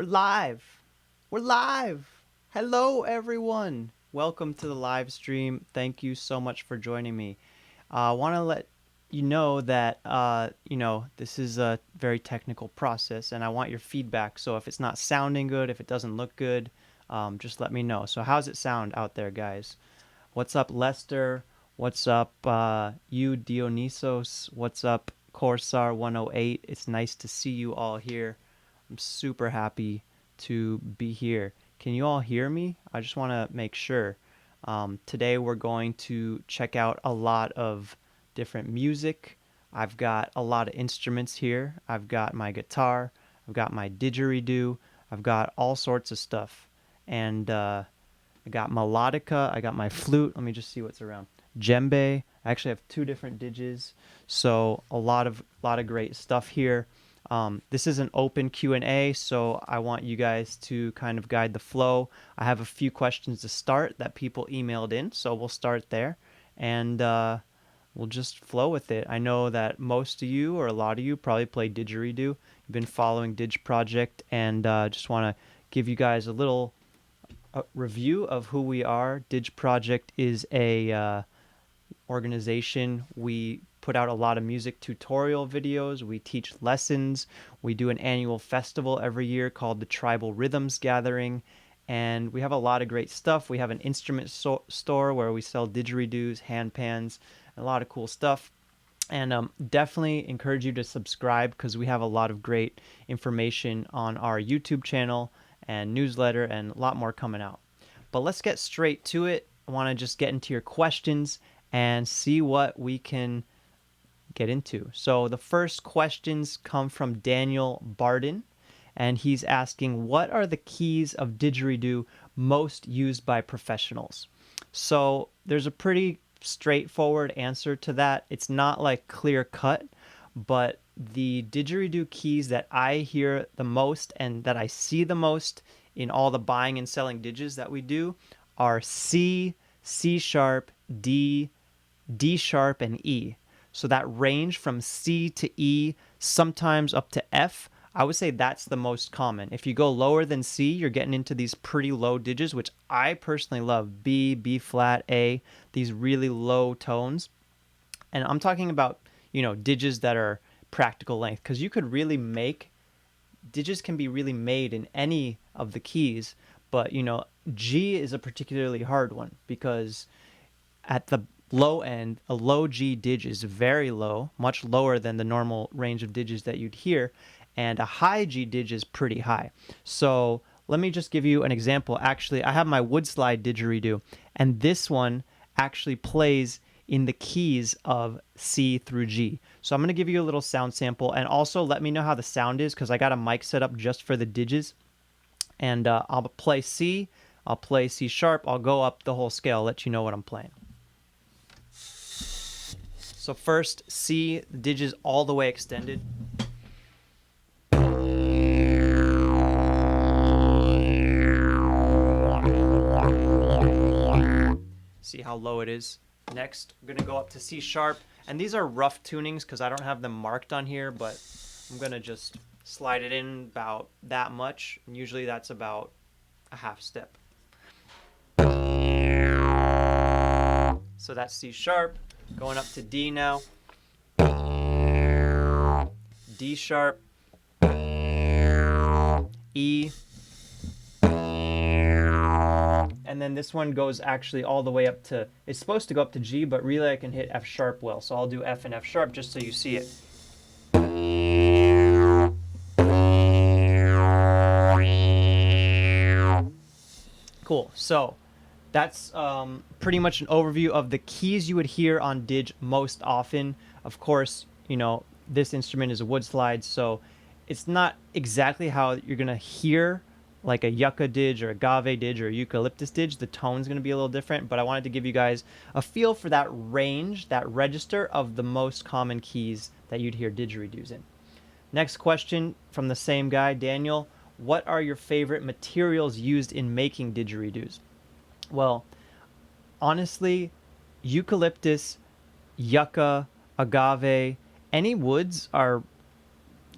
We're live. We're live. Hello, everyone. Welcome to the live stream. Thank you so much for joining me. I want to let you know that, this is a very technical process and I want your feedback. So if it's not sounding good, if it doesn't look good, just let me know. So how's it sound out there, guys? What's up, Lester? What's up, you, Dionysos? What's up, Corsar108? It's nice to see you all here. I'm super happy to be here. Can you all hear me? I just want to make sure. Today we're going to check out a lot of different music. I've got a lot of instruments here. I've got my guitar. I've got my didgeridoo. I've got all sorts of stuff. And I got melodica. I got my flute. Let me just see what's around. Djembe. I actually have two different didges. So a lot of great stuff here. This is an open Q&A, so I want you guys to kind of guide the flow. I have a few questions to start that people emailed in, so we'll start there, and we'll just flow with it. I know that most of you, or a lot of you, probably play didgeridoo. You've been following Didge Project, and just want to give you guys a little review of who we are. Didge Project is a organization. We put out a lot of music tutorial videos. We teach lessons. We do an annual festival every year called the Tribal Rhythms Gathering. And we have a lot of great stuff. We have an instrument store where we sell didgeridoos, hand pans, and a lot of cool stuff. And definitely encourage you to subscribe because we have a lot of great information on our YouTube channel and newsletter and a lot more coming out. But let's get straight to it. I want to just get into your questions and see what we can get into. So the first questions come from Daniel Barden, and he's asking, what are the keys of didgeridoo most used by professionals? So there's a pretty straightforward answer to that. It's not like clear cut, but the didgeridoo keys that I hear the most and that I see the most in all the buying and selling didges that we do are C, C sharp, D, D sharp, and E. So that range from C to E, sometimes up to F, I would say that's the most common. If you go lower than C, you're getting into these pretty low didges, which I personally love. B, B flat, A, these really low tones. And I'm talking about, didges that are practical length, because you could really make, didges can be really made in any of the keys, but, G is a particularly hard one because at the low end, a low G didge is very low, much lower than the normal range of didges that you'd hear, and a high G didge is pretty high. So let me just give you an example. Actually, I have my wood slide didgeridoo, and this one actually plays in the keys of C through G. So I'm going to give you a little sound sample, and also let me know how the sound is because I got a mic set up just for the didges. And I'll play C, I'll play C sharp, I'll go up the whole scale, let you know what I'm playing. So first, C, the didge is all the way extended. See how low it is? Next, I'm going to go up to C sharp. And these are rough tunings because I don't have them marked on here, but I'm going to just slide it in about that much. And usually that's about a half step. So that's C sharp. Going up to D now. D sharp. E. And then this one goes actually all the way up to, it's supposed to go up to G, but really I can hit F sharp well. So I'll do F and F sharp just so you see it. Cool. So that's pretty much an overview of the keys you would hear on Didge most often. Of course, this instrument is a wood slide, so it's not exactly how you're going to hear like a yucca didge or a agave didge or a eucalyptus didge. The tone's going to be a little different, but I wanted to give you guys a feel for that range, that register of the most common keys that you'd hear didgeridoos in. Next question from the same guy, Daniel. What are your favorite materials used in making didgeridoos? Well, honestly, eucalyptus, yucca, agave, any woods are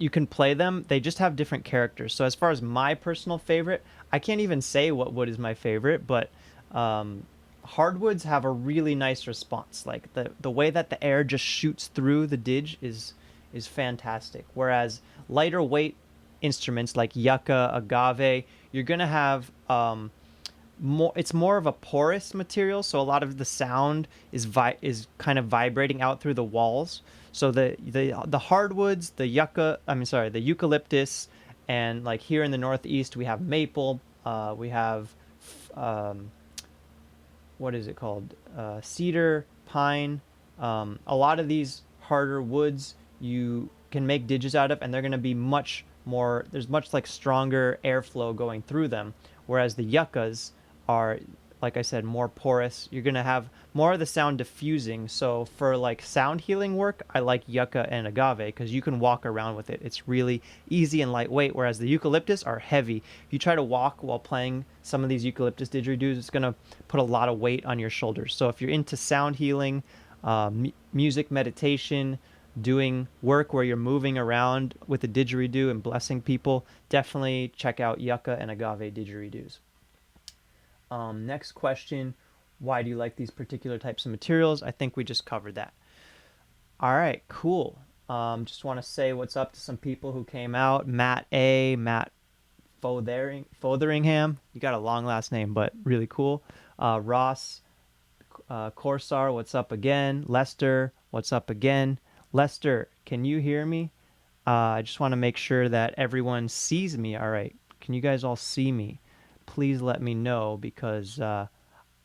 you can play them. They just have different characters. So as far as my personal favorite, I can't even say what wood is my favorite, but um, hardwoods have a really nice response. Like the way that the air just shoots through the didge is fantastic. Whereas lighter weight instruments like yucca, agave, you're gonna have more. It's more of a porous material, so a lot of the sound is kind of vibrating out through the walls. So the hardwoods, the yucca, I mean sorry, the eucalyptus, and like here in the Northeast we have maple, we have um, what is it called? Cedar, pine. A lot of these harder woods you can make didges out of, and they're going to be much more. There's much like stronger airflow going through them, whereas the yuccas are, like I said, more porous. You're going to have more of the sound diffusing. So for like sound healing work, I like yucca and agave because you can walk around with it. It's really easy and lightweight, whereas the eucalyptus are heavy. If you try to walk while playing some of these eucalyptus didgeridoos, it's going to put a lot of weight on your shoulders. So if you're into sound healing, music meditation, doing work where you're moving around with a didgeridoo and blessing people, definitely check out yucca and agave didgeridoos. Next question, why do you like these particular types of materials? I think we just covered that. All right, cool. Just want to say what's up to some people who came out. Matt Fotheringham. You got a long last name, but really cool. Ross Corsar, what's up again? Lester, what's up again? Lester, can you hear me? I just want to make sure that everyone sees me. All right. Can you guys all see me? Please let me know because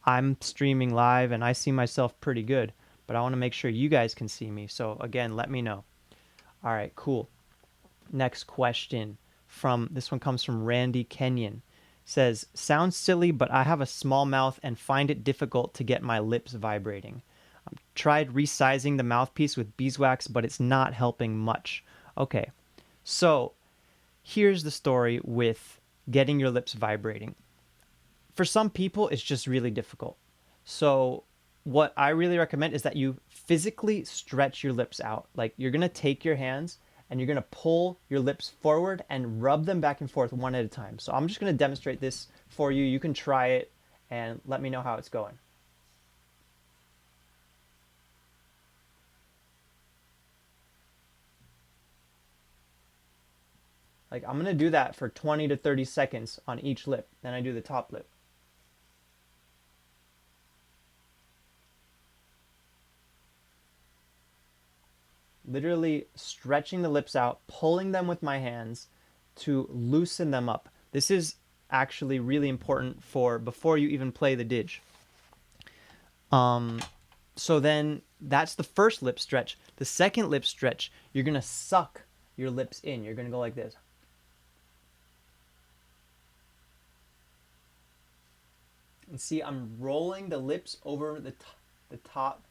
I'm streaming live and I see myself pretty good, but I want to make sure you guys can see me. So again, let me know. All right, cool. Next question from this one comes from Randy Kenyon. Says, sounds silly, but I have a small mouth and find it difficult to get my lips vibrating. I've tried resizing the mouthpiece with beeswax, but it's not helping much. Okay, so here's the story with getting your lips vibrating. For some people, it's just really difficult. So what I really recommend is that you physically stretch your lips out. Like you're going to take your hands and you're going to pull your lips forward and rub them back and forth one at a time. So I'm just going to demonstrate this for you. You can try it and let me know how it's going. Like I'm going to do that for 20 to 30 seconds on each lip. Then I do the top lip. Literally stretching the lips out, pulling them with my hands to loosen them up. This is actually really important for before you even play the didge. So then that's the first lip stretch. The second lip stretch, you're going to suck your lips in. You're going to go like this. And see, I'm rolling the lips over the top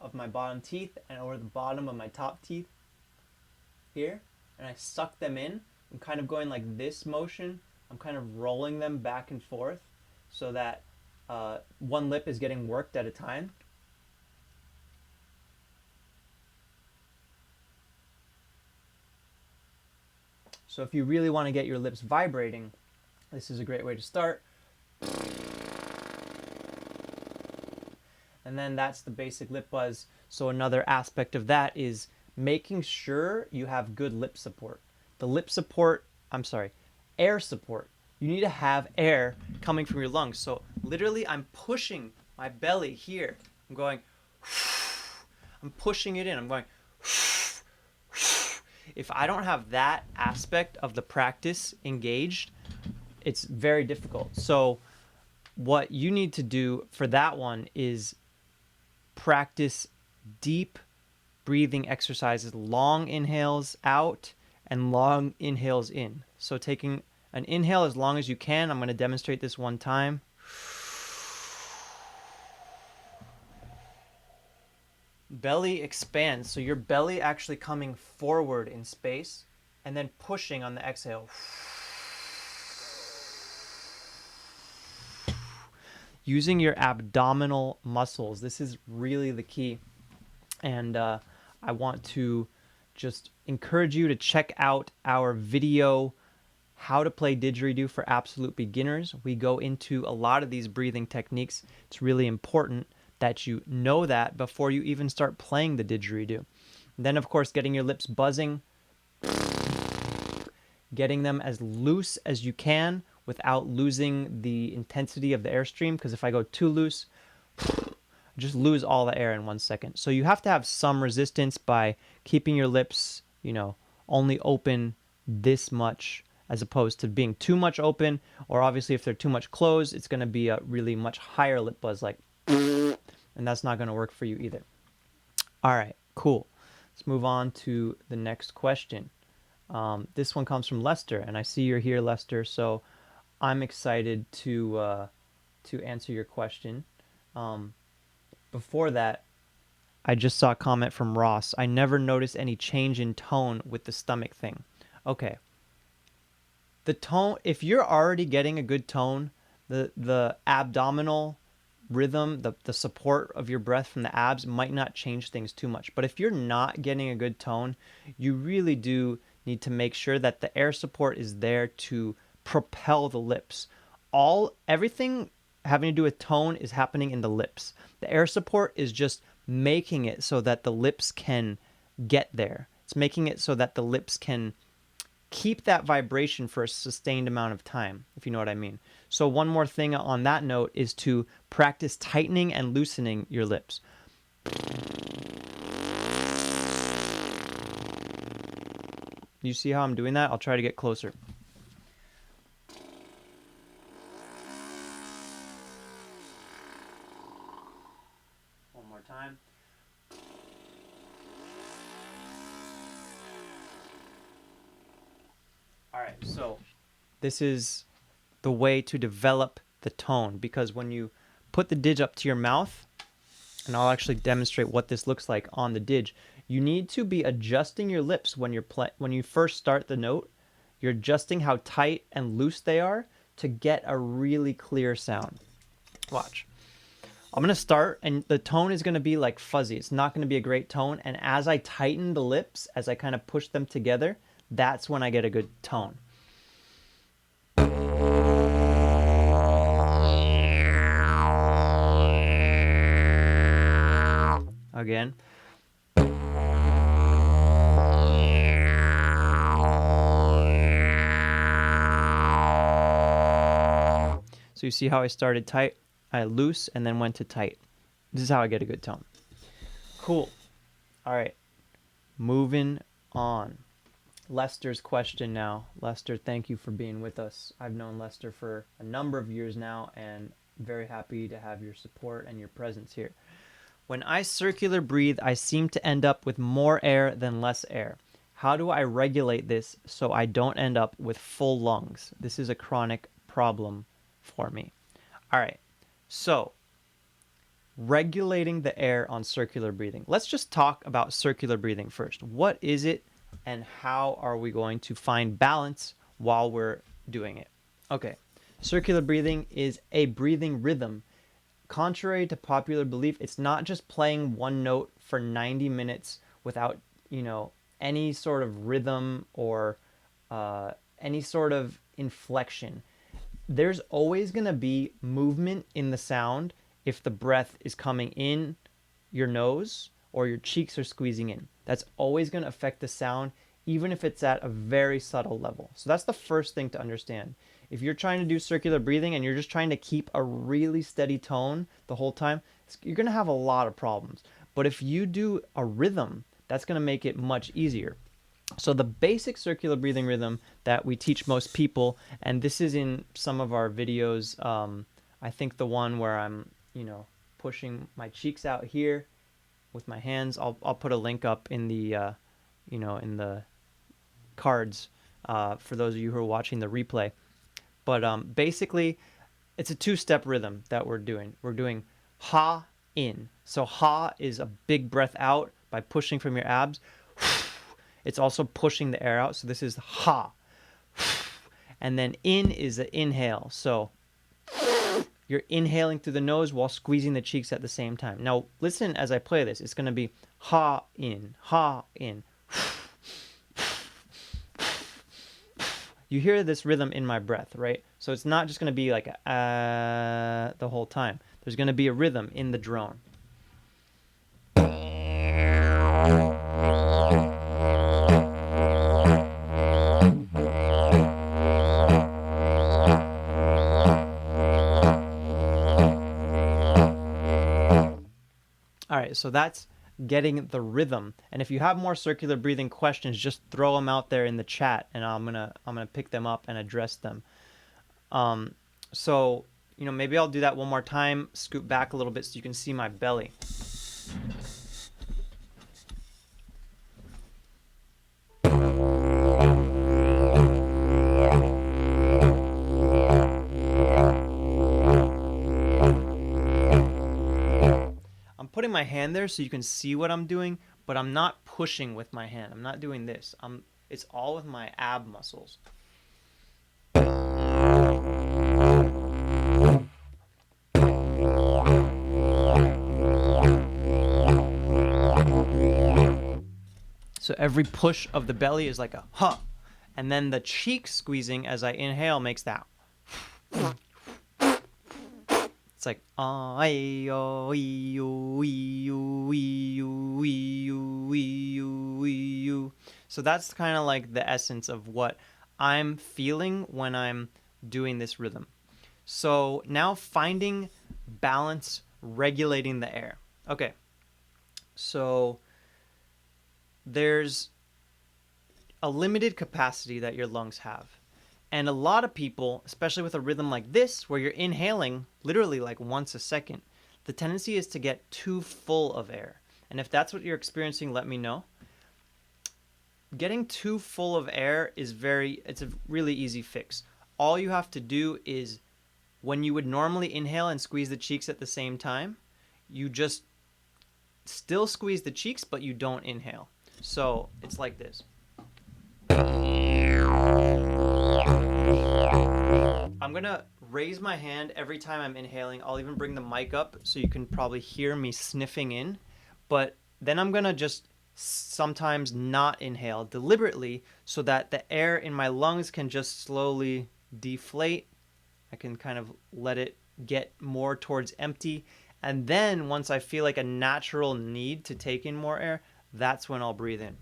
of my bottom teeth and over the bottom of my top teeth here, and I suck them in. I'm kind of going like this motion. I'm kind of rolling them back and forth so that one lip is getting worked at a time. So if you really want to get your lips vibrating, this is a great way to start. And then that's the basic lip buzz. So another aspect of that is making sure you have good lip support. The lip support, air support. You need to have air coming from your lungs. So literally I'm pushing my belly here. I'm going, I'm pushing it in. I'm going, if I don't have that aspect of the practice engaged, it's very difficult. So what you need to do for that one is practice deep breathing exercises, long inhales out and long inhales in. So taking an inhale as long as you can. I'm going to demonstrate this one time. Belly expands, so your belly actually coming forward in space and then pushing on the exhale. Using your abdominal muscles. This is really the key. And I want to just encourage you to check out our video, How to Play Didgeridoo for Absolute Beginners. We go into a lot of these breathing techniques. It's really important that you know that before you even start playing the didgeridoo. And then, of course, getting your lips buzzing, getting them as loose as you can without losing the intensity of the airstream, because if I go too loose, just lose all the air in 1 second. So you have to have some resistance by keeping your lips, only open this much, as opposed to being too much open, or obviously if they're too much closed, it's going to be a really much higher lip buzz, like, and that's not going to work for you either. All right, cool. Let's move on to the next question. This one comes from Lester, and I see you're here, Lester, so I'm excited to answer your question. Before that, I just saw a comment from Ross. I never noticed any change in tone with the stomach thing. Okay. The tone, if you're already getting a good tone, the abdominal rhythm, the support of your breath from the abs might not change things too much. But if you're not getting a good tone, you really do need to make sure that the air support is there to propel the lips. Everything having to do with tone is happening in the lips. The air support is just making it so that the lips can get there. It's making it so that the lips can keep that vibration for a sustained amount of time, if you know what I mean. So one more thing on that note is to practice tightening and loosening your lips. You see how I'm doing that? I'll try to get closer. One more time. All right, so this is the way to develop the tone, because when you put the didge up to your mouth, and I'll actually demonstrate what this looks like on the didge, you need to be adjusting your lips when you first start the note. You're adjusting how tight and loose they are to get a really clear sound. Watch. I'm going to start, and the tone is going to be like fuzzy. It's not going to be a great tone, and as I tighten the lips, as I kind of push them together, that's when I get a good tone. Again. So you see how I started tight, I loose, and then went to tight. This is how I get a good tone. Cool. All right. Moving on. Lester's question now. Lester, thank you for being with us. I've known Lester for a number of years now, and very happy to have your support and your presence here. When I circular breathe, I seem to end up with more air than less air. How do I regulate this so I don't end up with full lungs? This is a chronic problem for me. All right, so regulating the air on circular breathing. Let's just talk about circular breathing first. What is it, and how are we going to find balance while we're doing it? Okay, circular breathing is a breathing rhythm. Contrary to popular belief, it's not just playing one note for 90 minutes without, any sort of rhythm or any sort of inflection. There's always going to be movement in the sound if the breath is coming in your nose or your cheeks are squeezing in. That's always going to affect the sound, even if it's at a very subtle level. So that's the first thing to understand. If you're trying to do circular breathing and you're just trying to keep a really steady tone the whole time, you're going to have a lot of problems. But if you do a rhythm, that's going to make it much easier. So the basic circular breathing rhythm that we teach most people, and this is in some of our videos, I think the one where I'm, pushing my cheeks out here with my hands, I'll put a link up in the, in the cards for those of you who are watching the replay. But basically, it's a two-step rhythm that we're doing. We're doing ha, in. So ha is a big breath out by pushing from your abs. It's also pushing the air out. So this is ha. And then in is the inhale. So you're inhaling through the nose while squeezing the cheeks at the same time. Now listen as I play this. It's going to be ha, in, ha, in. you hear this rhythm in my breath, right? So it's not just going to be like the whole time. There's going to be a rhythm in the drone. All right, so that's getting the rhythm. And if you have more circular breathing questions, just throw them out there in the chat, and I'm gonna pick them up and address them. So maybe I'll do that one more time. Scoot back a little bit so you can see my belly. I'm putting my hand there so you can see what I'm doing, but I'm not pushing with my hand. I'm not doing this. It's all with my ab muscles. So every push of the belly is like a huh. And then the cheek squeezing as I inhale makes that. It's like so that's kind of like the essence of what I'm feeling when I'm doing this rhythm. So now finding balance, regulating the air. Okay. So there's a limited capacity that your lungs have. And a lot of people, especially with a rhythm like this, where you're inhaling literally like once a second, the tendency is to get too full of air. And if that's what you're experiencing, let me know. Getting too full of air is it's a really easy fix. All you have to do is, when you would normally inhale and squeeze the cheeks at the same time, you just still squeeze the cheeks, but you don't inhale. So it's like this. I'm going to raise my hand every time I'm inhaling. I'll even bring the mic up so you can probably hear me sniffing in. But then I'm going to just sometimes not inhale deliberately so that the air in my lungs can just slowly deflate. I can kind of let it get more towards empty. And then once I feel like a natural need to take in more air, that's when I'll breathe in.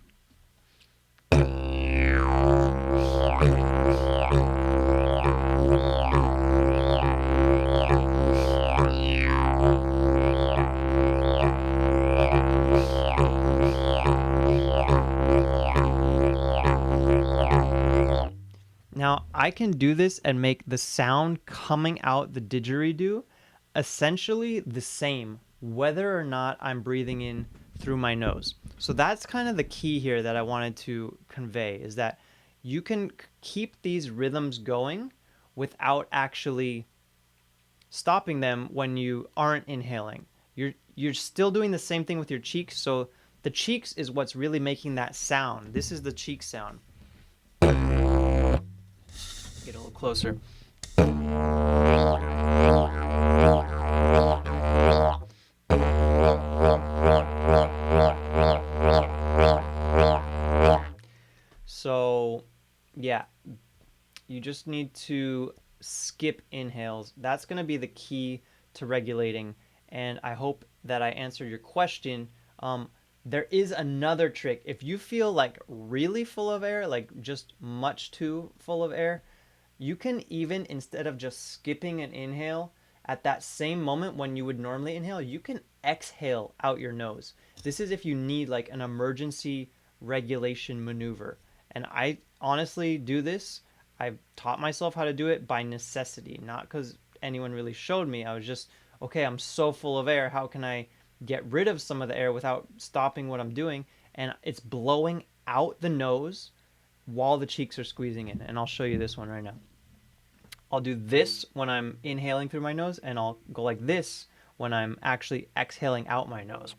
Now, I can do this and make the sound coming out the didgeridoo essentially the same, whether or not I'm breathing in through my nose. So that's kind of the key here that I wanted to convey, is that you can keep these rhythms going without actually stopping them when you aren't inhaling. You're still doing the same thing with your cheeks, so the cheeks is what's really making that sound. This is the cheek sound. Get a little closer. So, yeah, you just need to skip inhales. That's going to be the key to regulating, and I hope that I answered your question. There is another trick. If you feel like really full of air, like just much too full of air, you can even, instead of just skipping an inhale, at that same moment when you would normally inhale, you can exhale out your nose. This is if you need like an emergency regulation maneuver. And I honestly do this. I taught myself how to do it by necessity, not because anyone really showed me. I was just, okay, I'm so full of air. How can I get rid of some of the air without stopping what I'm doing? And it's blowing out the nose while the cheeks are squeezing in. And I'll show you this one right now. I'll do this when I'm inhaling through my nose, and I'll go like this when I'm actually exhaling out my nose.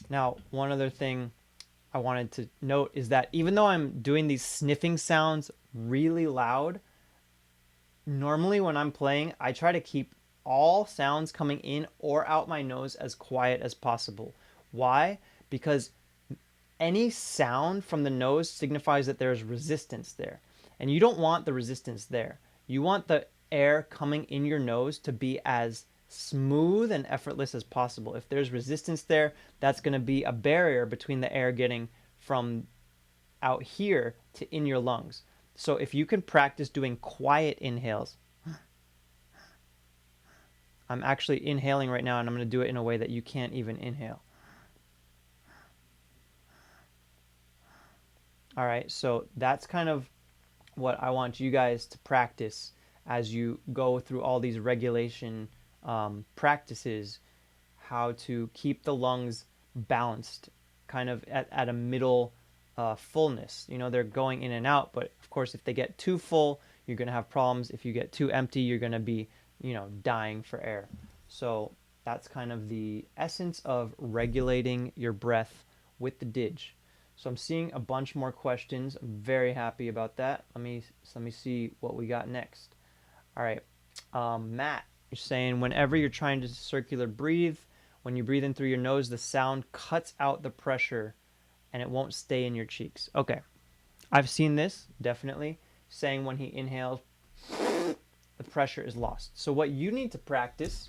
Now, one other thing I wanted to note is that even though I'm doing these sniffing sounds really loud, normally when I'm playing, I try to keep all sounds coming in or out my nose as quiet as possible. Why? Because any sound from the nose signifies that there's resistance there. And you don't want the resistance there. You want the air coming in your nose to be as smooth and effortless as possible. If there's resistance there, that's going to be a barrier between the air getting from out here to in your lungs. So if you can practice doing quiet inhales, I'm actually inhaling right now and I'm going to do it in a way that you can't even inhale. All right, so that's kind of what I want you guys to practice as you go through all these regulation practices, how to keep the lungs balanced, kind of at a middle fullness. You know, they're going in and out, but of course, if they get too full, you're going to have problems. If you get too empty, you're going to be, you know, dying for air. So that's kind of the essence of regulating your breath with the Didge. So I'm seeing a bunch more questions. I'm very happy about that. Let me see what we got next. All right, Matt, you're saying whenever you're trying to circular breathe, when you breathe in through your nose, the sound cuts out the pressure and it won't stay in your cheeks. Okay, I've seen this, definitely, saying when he inhales, the pressure is lost. So what you need to practice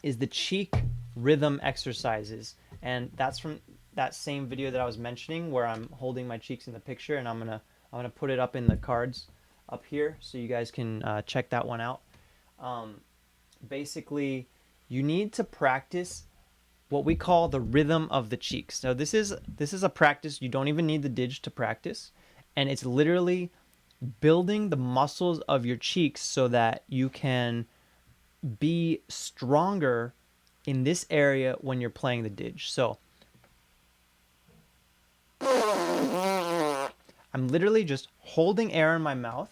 is the cheek rhythm exercises. And that's from that same video that I was mentioning where I'm holding my cheeks in the picture, and I'm gonna put it up in the cards up here so you guys can check that one out. Basically, you need to practice what we call the rhythm of the cheeks. So this is a practice you don't even need the Didge to practice, and it's literally building the muscles of your cheeks so that you can be stronger in this area when you're playing the Didge. So I'm literally just holding air in my mouth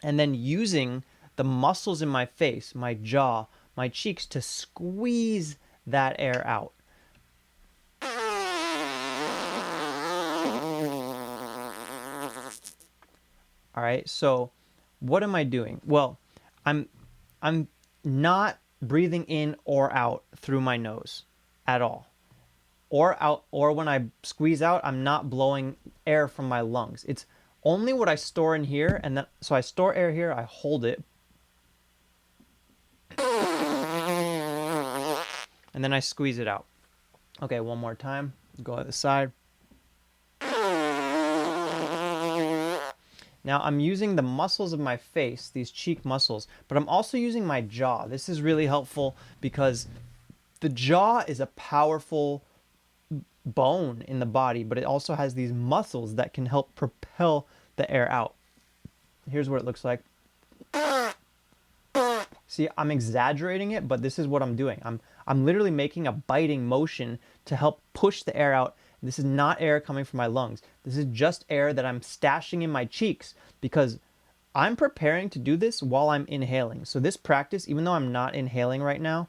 and then using the muscles in my face, my jaw, my cheeks to squeeze that air out. All right, so what am I doing? Well, I'm not breathing in or out through my nose at all. Or out, or when I squeeze out, I'm not blowing air from my lungs. It's only what I store in here, and then so I store air here, I hold it, and then I squeeze it out. Okay, one more time. Go to the side. Now I'm using the muscles of my face, these cheek muscles, but I'm also using my jaw. This is really helpful because the jaw is a powerful bone in the body, but it also has these muscles that can help propel the air out. Here's what it looks like. See, I'm exaggerating it, but this is what I'm doing. I'm literally making a biting motion to help push the air out. This is not air coming from my lungs. This is just air that I'm stashing in my cheeks because I'm preparing to do this while I'm inhaling. So this practice, even though I'm not inhaling right now,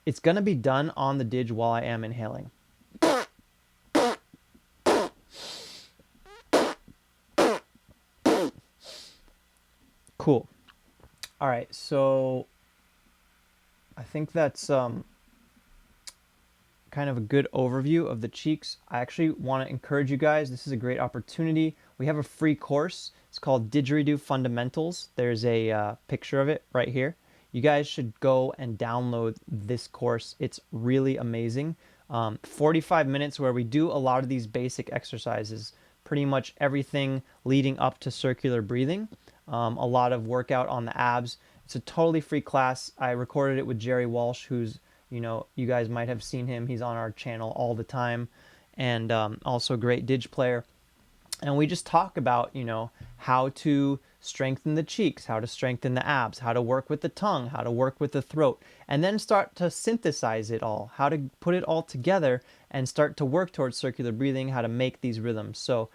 it's going to be done on the Didge while I am inhaling. Cool. All right, so I think that's kind of a good overview of the cheeks. I actually want to encourage you guys. This is a great opportunity. We have a free course. It's called Didgeridoo Fundamentals. There's a picture of it right here. You guys should go and download this course. It's really amazing. 45 minutes where we do a lot of these basic exercises, pretty much everything leading up to circular breathing. A lot of workout on the abs. It's a totally free class. I recorded it with Jerry Walsh, who's, you know, you guys might have seen him. He's on our channel all the time, and also a great Didge player. And we just talk about, you know, how to strengthen the cheeks, how to strengthen the abs, how to work with the tongue, how to work with the throat, and then start to synthesize it all, how to put it all together and start to work towards circular breathing, how to make these rhythms. So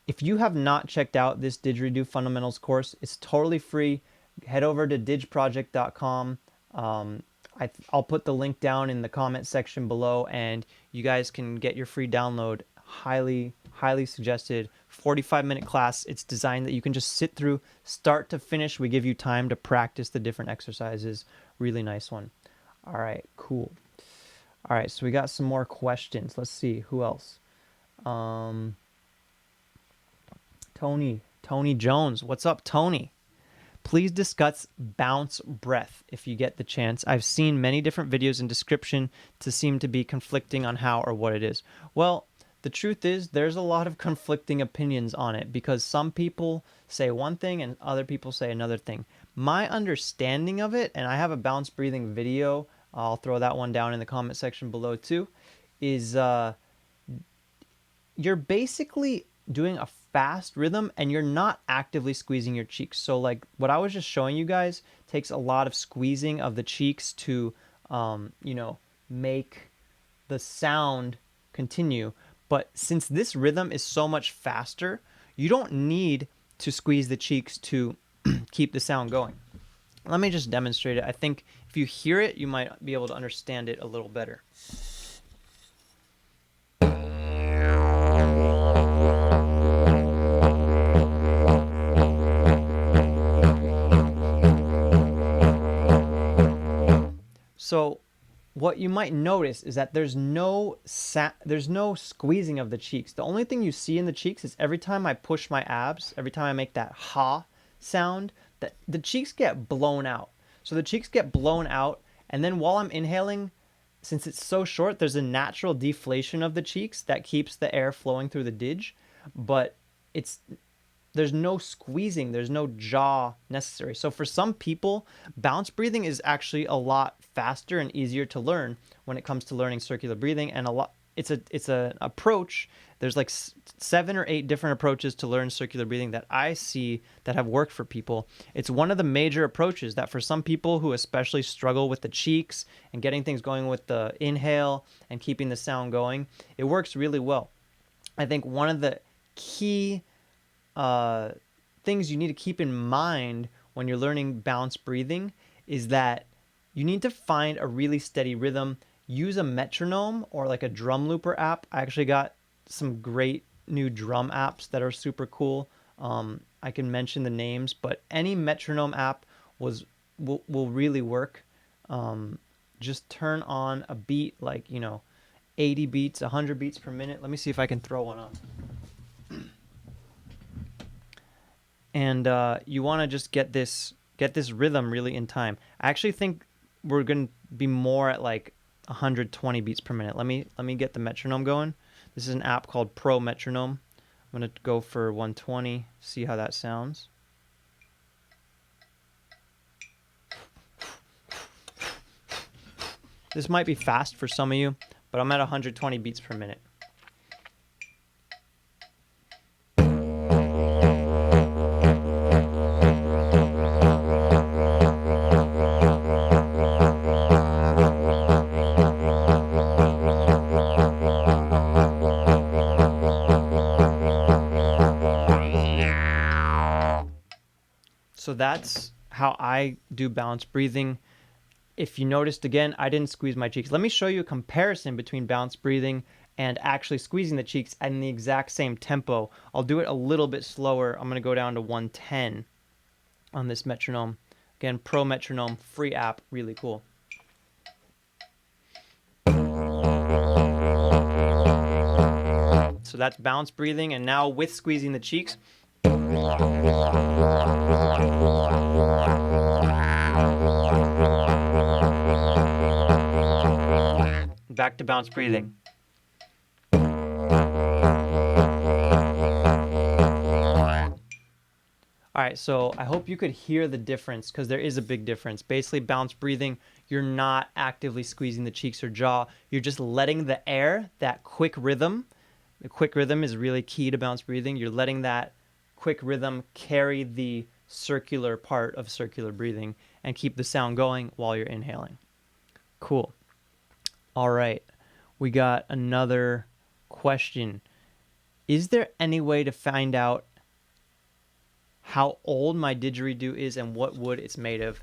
if you have not checked out this Didgeridoo Fundamentals course, it's totally free. Head over to didgeproject.com. I'll put the link down in the comment section below, and you guys can get your free download. Highly suggested. 45-minute class. It's designed that you can just sit through start to finish. We give you time to practice the different exercises. Really nice one. All right, cool. All right, so we got some more questions. Let's see who else. Tony Jones. What's up, Tony? Please discuss bounce breath if you get the chance. I've seen many different videos and description to seem to be conflicting on how or what it is. Well, the truth is there's a lot of conflicting opinions on it because some people say one thing and other people say another thing. My understanding of it, and I have a bounce breathing video, I'll throw that one down in the comment section below too, is you're basically doing a fast rhythm and you're not actively squeezing your cheeks. So like what I was just showing you guys takes a lot of squeezing of the cheeks to, make the sound continue. But since this rhythm is so much faster, you don't need to squeeze the cheeks to keep the sound going. Let me just demonstrate it. I think if you hear it, you might be able to understand it a little better. So what you might notice is that there's no squeezing of the cheeks. The only thing you see in the cheeks is every time I push my abs, every time I make that ha sound, that the cheeks get blown out. So the cheeks get blown out, and then while I'm inhaling, since it's so short, there's a natural deflation of the cheeks that keeps the air flowing through the didge, but there's no squeezing, there's no jaw necessary. So for some people, bounce breathing is actually a lot faster and easier to learn when it comes to learning circular breathing, and it's an approach. There's like 7 or 8 different approaches to learn circular breathing that I see that have worked for people. It's one of the major approaches that for some people who especially struggle with the cheeks and getting things going with the inhale and keeping the sound going, it works really well. I think one of the key things you need to keep in mind when you're learning bounce breathing is that you need to find a really steady rhythm. Use a metronome or like a drum looper app. I actually got some great new drum apps that are super cool. I can mention the names, but any metronome app will really work. Just turn on a beat like 80 beats, 100 beats per minute. Let me see if I can throw one up. And you want to just get this rhythm really in time. I actually think we're going to be more at like 120 beats per minute. Let me get the metronome going. This is an app called Pro Metronome. I'm going to go for 120, see how that sounds. This might be fast for some of you, but I'm at 120 beats per minute. So that's how I do bounce breathing. If you noticed, again, I didn't squeeze my cheeks. Let me show you a comparison between bounce breathing and actually squeezing the cheeks at the exact same tempo. I'll do it a little bit slower. I'm going to go down to 110 on this metronome. Again, Pro Metronome, free app, really cool. So that's bounce breathing, and now with squeezing the cheeks. Back to bounce breathing. All right, so I hope you could hear the difference because there is a big difference. Basically, bounce breathing, you're not actively squeezing the cheeks or jaw. You're just letting the air, that quick rhythm. The quick rhythm is really key to bounce breathing. You're letting that quick rhythm carry the circular part of circular breathing and keep the sound going while you're inhaling. Cool. All right, we got another question. Is there any way to find out how old my didgeridoo is and what wood it's made of?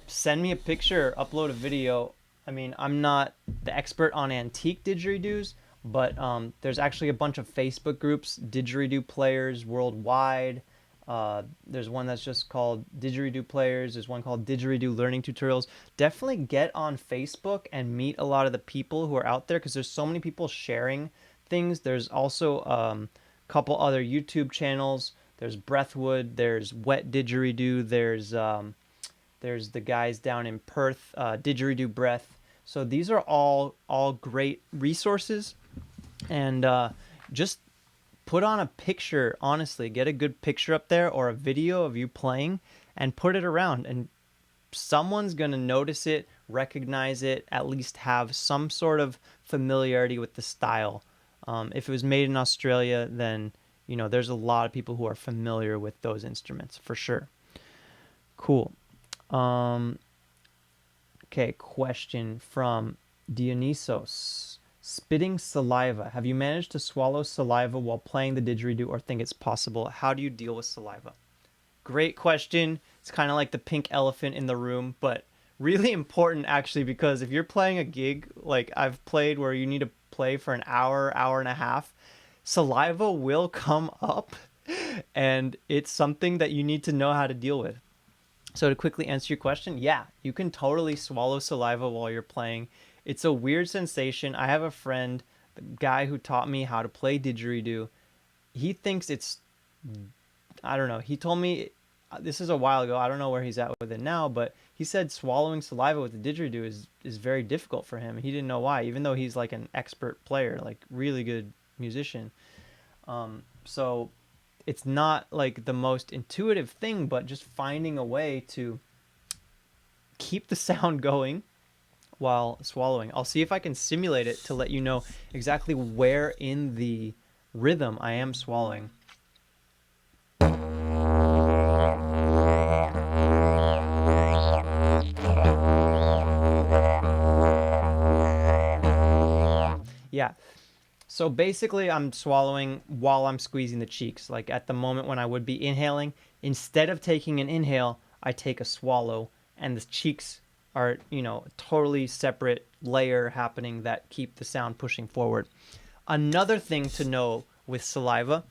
send me a picture, upload a video. I mean, I'm not the expert on antique didgeridoos, but there's actually a bunch of Facebook groups, didgeridoo players worldwide. There's one that's just called Didgeridoo Players. There's one called Didgeridoo Learning Tutorials. Definitely get on Facebook and meet a lot of the people who are out there because there's so many people sharing things. There's also a couple other YouTube channels. There's Breathwood. There's Wet Didgeridoo. There's the guys down in Perth, Didgeridoo Breath. So these are all great resources, and just put on a picture. Honestly, get a good picture up there or a video of you playing, and put it around. And someone's gonna notice it, recognize it, at least have some sort of familiarity with the style. If it was made in Australia, then there's a lot of people who are familiar with those instruments for sure. Cool. Um, okay, question from Dionysos. Spitting saliva. Have you managed to swallow saliva while playing the didgeridoo or think it's possible? How do you deal with saliva? Great question. It's kind of like the pink elephant in the room, but really important actually because if you're playing a gig like I've played where you need to play for an hour, hour and a half, saliva will come up and it's something that you need to know how to deal with. So to quickly answer your question, yeah, you can totally swallow saliva while you're playing. It's a weird sensation. I have a friend, the guy who taught me how to play didgeridoo. He thinks it's, I don't know. He told me this is a while ago. I don't know where he's at with it now, but he said swallowing saliva with the didgeridoo is very difficult for him. He didn't know why, even though he's like an expert player, like really good musician. So it's not like the most intuitive thing, but just finding a way to keep the sound going while swallowing. I'll see if I can simulate it to let you know exactly where in the rhythm I am swallowing. Yeah. So basically, I'm swallowing while I'm squeezing the cheeks. Like at the moment when I would be inhaling, instead of taking an inhale, I take a swallow, and the cheeks are, a totally separate layer happening that keep the sound pushing forward. Another thing to know with saliva,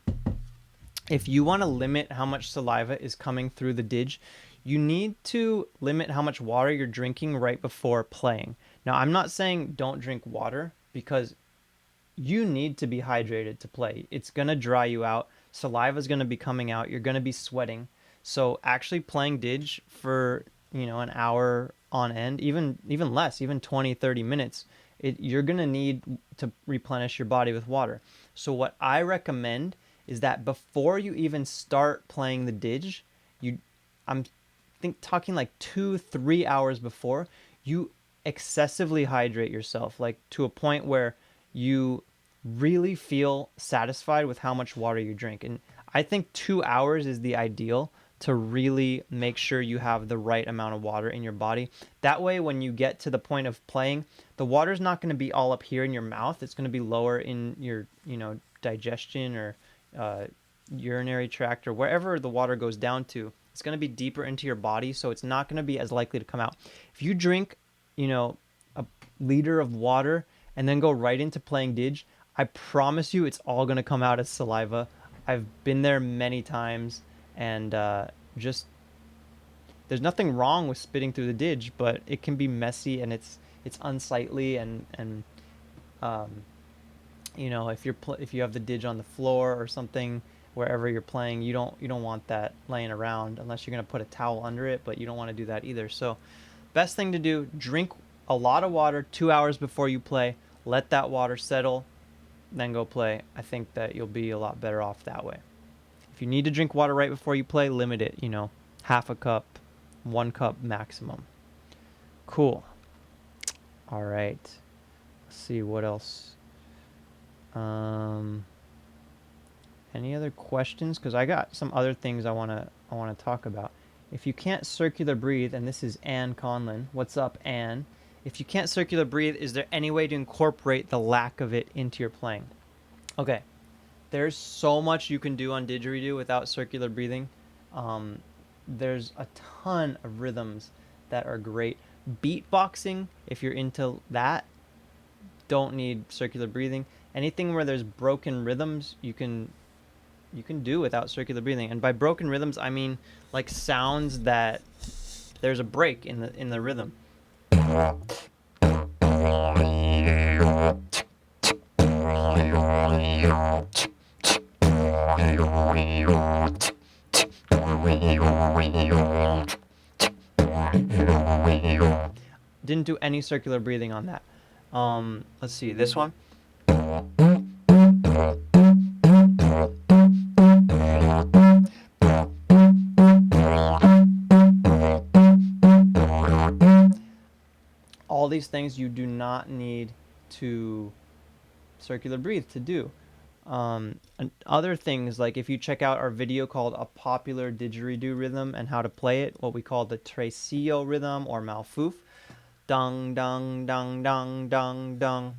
if you want to limit how much saliva is coming through the didge, you need to limit how much water you're drinking right before playing. Now, I'm not saying don't drink water because you need to be hydrated to play. It's going to dry you out. Saliva is going to be coming out. You're going to be sweating. So actually playing didge for, an hour on end, even less, even 20, 30 minutes, you're going to need to replenish your body with water. So what I recommend is that before you even start playing the didge, I'm talking like 2-3 hours before, you excessively hydrate yourself, like to a point where you really feel satisfied with how much water you drink. And I think 2 hours is the ideal to really make sure you have the right amount of water in your body. That way, when you get to the point of playing, the water's not going to be all up here in your mouth. It's going to be lower in your, digestion or urinary tract or wherever the water goes down to. It's going to be deeper into your body, so it's not going to be as likely to come out. If you drink, a liter of water and then go right into playing didge, I promise you it's all going to come out as saliva. I've been there many times, and just there's nothing wrong with spitting through the didge, but it can be messy and it's unsightly and um, if you have the didge on the floor or something wherever you're playing, you don't want that laying around unless you're going to put a towel under it, but you don't want to do that either. So best thing to do, drink a lot of water 2 hours before you play. Let that water settle, then go play. I think that you'll be a lot better off that way. If you need to drink water right before you play, limit it, half a cup, 1 cup maximum. Cool. All right. Let's see what else. Any other questions? Because I got some other things I wanna talk about. If you can't circular breathe, and this is Anne Conlon. What's up, Anne? If you can't circular breathe, is there any way to incorporate the lack of it into your playing? Okay, there's so much you can do on didgeridoo without circular breathing. There's a ton of rhythms that are great. Beatboxing, if you're into that, don't need circular breathing. Anything where there's broken rhythms, you can do without circular breathing. And by broken rhythms, I mean like sounds that there's a break in the rhythm. Didn't do any circular breathing on that. Let's see, this one. All these things you do not need to circular breathe to do. And other things, like if you check out our video called A Popular Didgeridoo Rhythm and How to Play It, what we call the tresillo rhythm or malfouf. Dung, dung, dung, dung, dung, dung.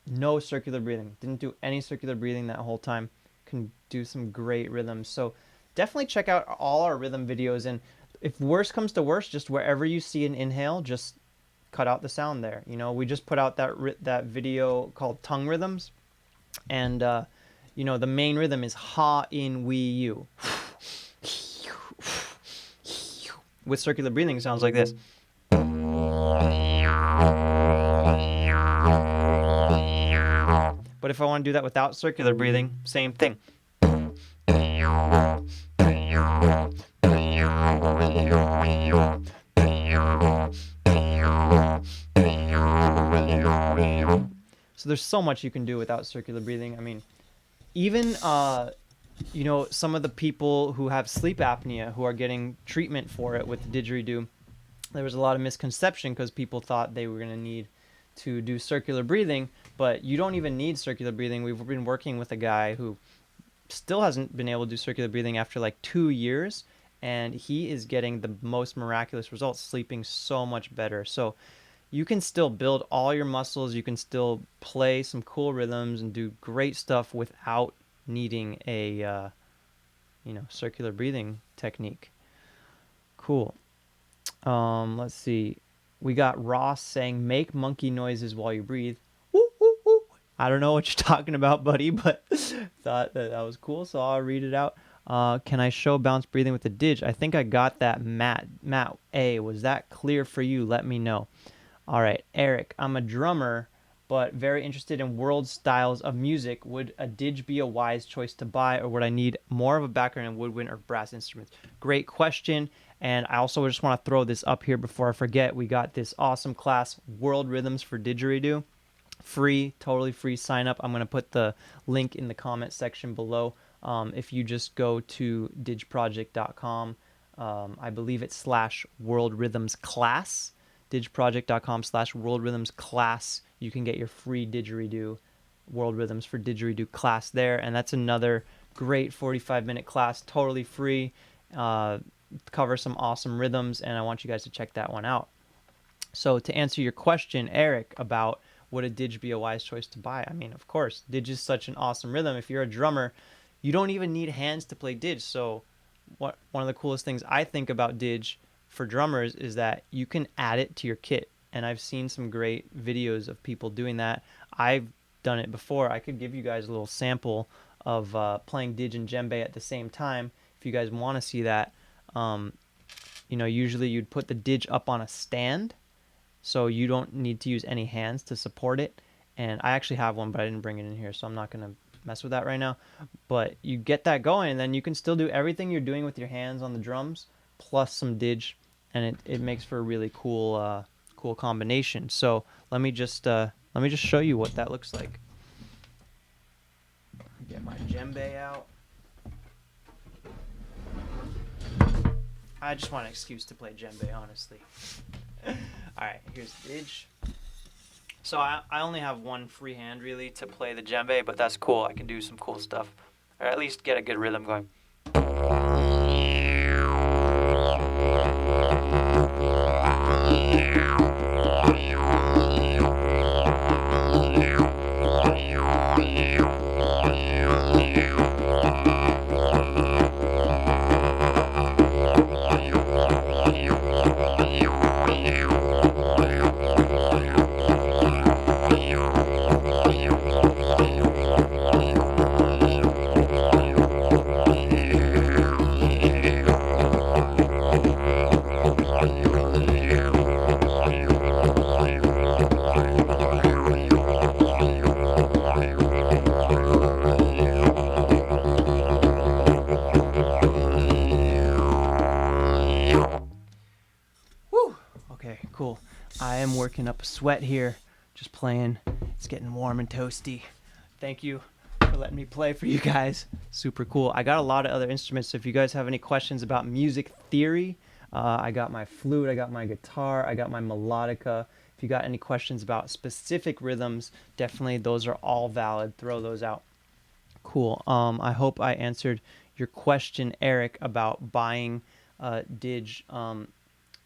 No circular breathing. Didn't do any circular breathing that whole time. Can do some great rhythms. So definitely check out all our rhythm videos. And if worst comes to worst, just wherever you see an inhale, just cut out the sound there. You know, we just put out that video called Tongue Rhythms. And, you know, the main rhythm is ha, in, we, you. With circular breathing, it sounds like this. But if I want to do that without circular breathing, same thing. So there's so much you can do without circular breathing. I mean, even you know, some of the people who have sleep apnea who are getting treatment for it with the didgeridoo, there was a lot of misconception because people thought they were going to need to do circular breathing, but you don't even need circular breathing. We've been working with a guy who still hasn't been able to do circular breathing after like 2 years, and he is getting the most miraculous results, sleeping so much better. So you can still build all your muscles, you can still play some cool rhythms and do great stuff without needing a you know, circular breathing technique. Cool. Let's see. We got Ross saying, make monkey noises while you breathe. Woo, woo, woo. I don't know what you're talking about, buddy, but thought that was cool, so I'll read it out. Can I show bounce breathing with the Didge? I think I got that, Matt A. Was that clear for you? Let me know. All right, Eric, I'm a drummer, but very interested in world styles of music. Would a Didge be a wise choice to buy, or would I need more of a background in woodwind or brass instruments? Great question. And I also just want to throw this up here before I forget. We got this awesome class, World Rhythms for Didgeridoo. Free, totally free sign up. I'm going to put the link in the comment section below. If you just go to didgeproject.com, I believe it's /World Rhythms class, didgeproject.com/World Rhythms class. You can get your free didgeridoo, World Rhythms for Didgeridoo class there. And that's another great 45-minute class, totally free. Cover some awesome rhythms, and I want you guys to check that one out. So to answer your question, Eric, about would a Didge be a wise choice to buy? I mean, of course, Didge is such an awesome rhythm. If you're a drummer, you don't even need hands to play Didge. So one of the coolest things I think about Didge for drummers is that you can add it to your kit. And I've seen some great videos of people doing that. I've done it before. I could give you guys a little sample of playing Didge and djembe at the same time if you guys want to see that. You know, usually you'd put the Didge up on a stand, so you don't need to use any hands to support it. And I actually have one, but I didn't bring it in here, so I'm not going to mess with that right now. But you get that going, and then you can still do everything you're doing with your hands on the drums, plus some Didge, and it makes for a really cool cool combination. So let me just show you what that looks like. Get my djembe out. I just want an excuse to play djembe, honestly. Alright, here's Didge. So I only have one free hand really to play the djembe, but that's cool. I can do some cool stuff, or at least get a good rhythm going. Woo! Okay, cool. I am working up a sweat here, just playing. It's getting warm and toasty. Thank you for letting me play for you guys. Super cool. I got a lot of other instruments, so if you guys have any questions about music theory, I got my flute, I got my guitar, I got my melodica. If you got any questions about specific rhythms, definitely those are all valid. Throw those out. Cool. I hope I answered your question, Eric, about buying Didge.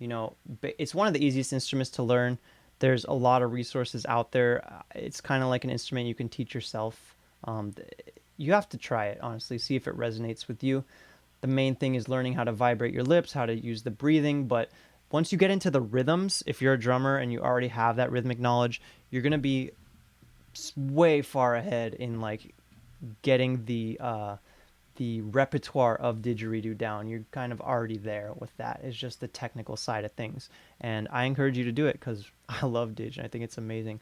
You know, it's one of the easiest instruments to learn. There's a lot of resources out there. It's kind of like an instrument you can teach yourself. You have to try it, honestly, see if it resonates with you. The main thing is learning how to vibrate your lips, how to use the breathing. But once you get into the rhythms, if you're a drummer and you already have that rhythmic knowledge, you're going to be way far ahead in like getting the repertoire of didgeridoo down. You're kind of already there with that. It's just the technical side of things. And I encourage you to do it because I love Didge and I think it's amazing.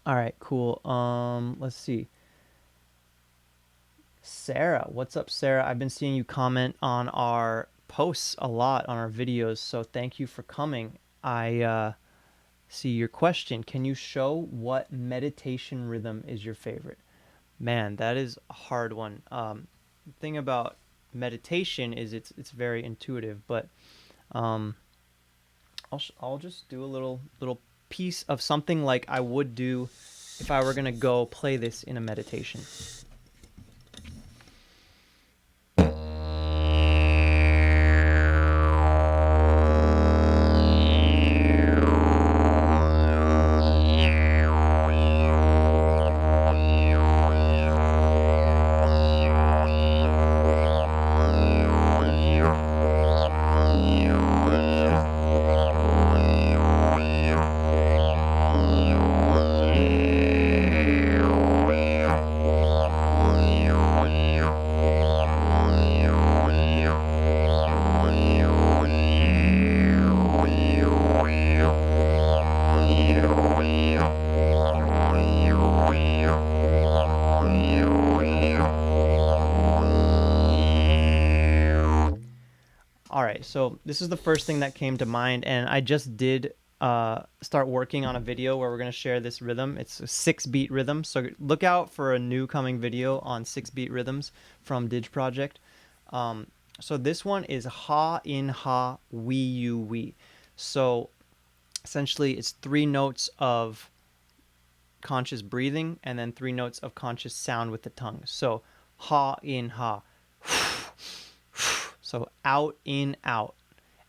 All right, cool. Let's see. Sarah, what's up, Sarah? I've been seeing you comment on our posts a lot on our videos, so thank you for coming. I see your question. Can you show what meditation rhythm is your favorite? Man, that is a hard one. The thing about meditation is it's very intuitive, but I'll just do a little piece of something like I would do if I were gonna go play this in a meditation. All right, so this is the first thing that came to mind, and I just did start working on a video where we're going to share this rhythm. It's a 6-beat rhythm, so look out for a new coming video on 6-beat rhythms from Didge Project. So this one is ha in ha wee you wee. So essentially it's 3 notes of conscious breathing and then 3 notes of conscious sound with the tongue. So ha in ha. So out in out.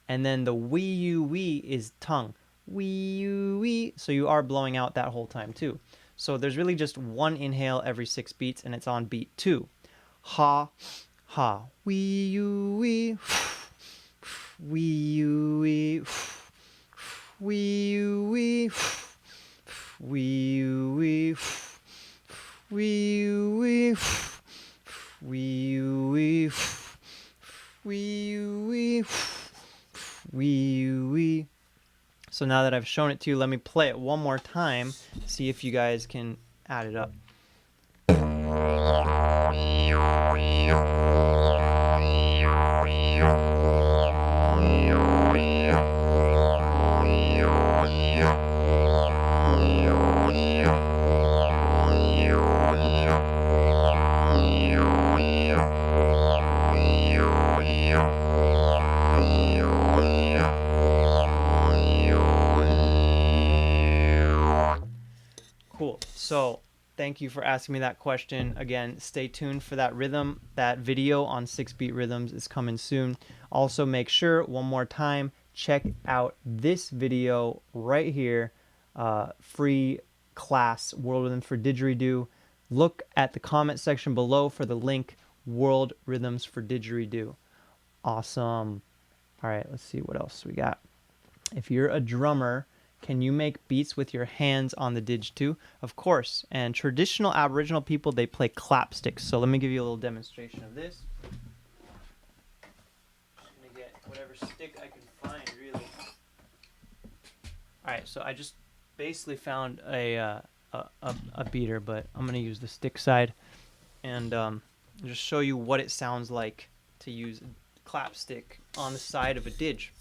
And then the wee you wee is tongue. Wee you wee. So you are blowing out that whole time too. So there's really just one inhale every 6 beats and it's on beat 2. Ha ha wee you wee. Wee you wee. Wee you wee. Wee you wee. Wee you wee. Wee you wee. Wee wee wee wee. So now that I've shown it to you, let me play it one more time, see if you guys can add it up. So thank you for asking me that question. Again, stay tuned for that rhythm. That video on 6-beat rhythms is coming soon. Also, make sure, one more time, check out this video right here. Free class, World Rhythms for Didgeridoo. Look at the comment section below for the link, World Rhythms for Didgeridoo. Awesome. All right, let's see what else we got. If you're a drummer, can you make beats with your hands on the didge too? Of course. And traditional Aboriginal people, they play clapsticks. So let me give you a little demonstration of this. Just gonna get whatever stick I can find, really. All right, so I just basically found a beater, but I'm gonna use the stick side and just show you what it sounds like to use a clapstick on the side of a didge.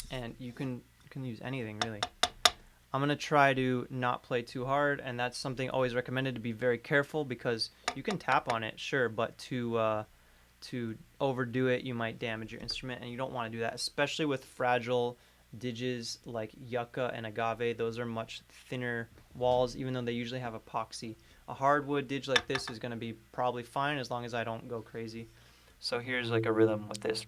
And you can use anything, really. I'm going to try to not play too hard, and that's something always recommended, to be very careful, because you can tap on it, sure, but to overdo it, you might damage your instrument, and you don't want to do that, especially with fragile didges like yucca and agave. Those are much thinner walls, even though they usually have epoxy. A hardwood didge like this is going to be probably fine as long as I don't go crazy. So here's like a rhythm with this.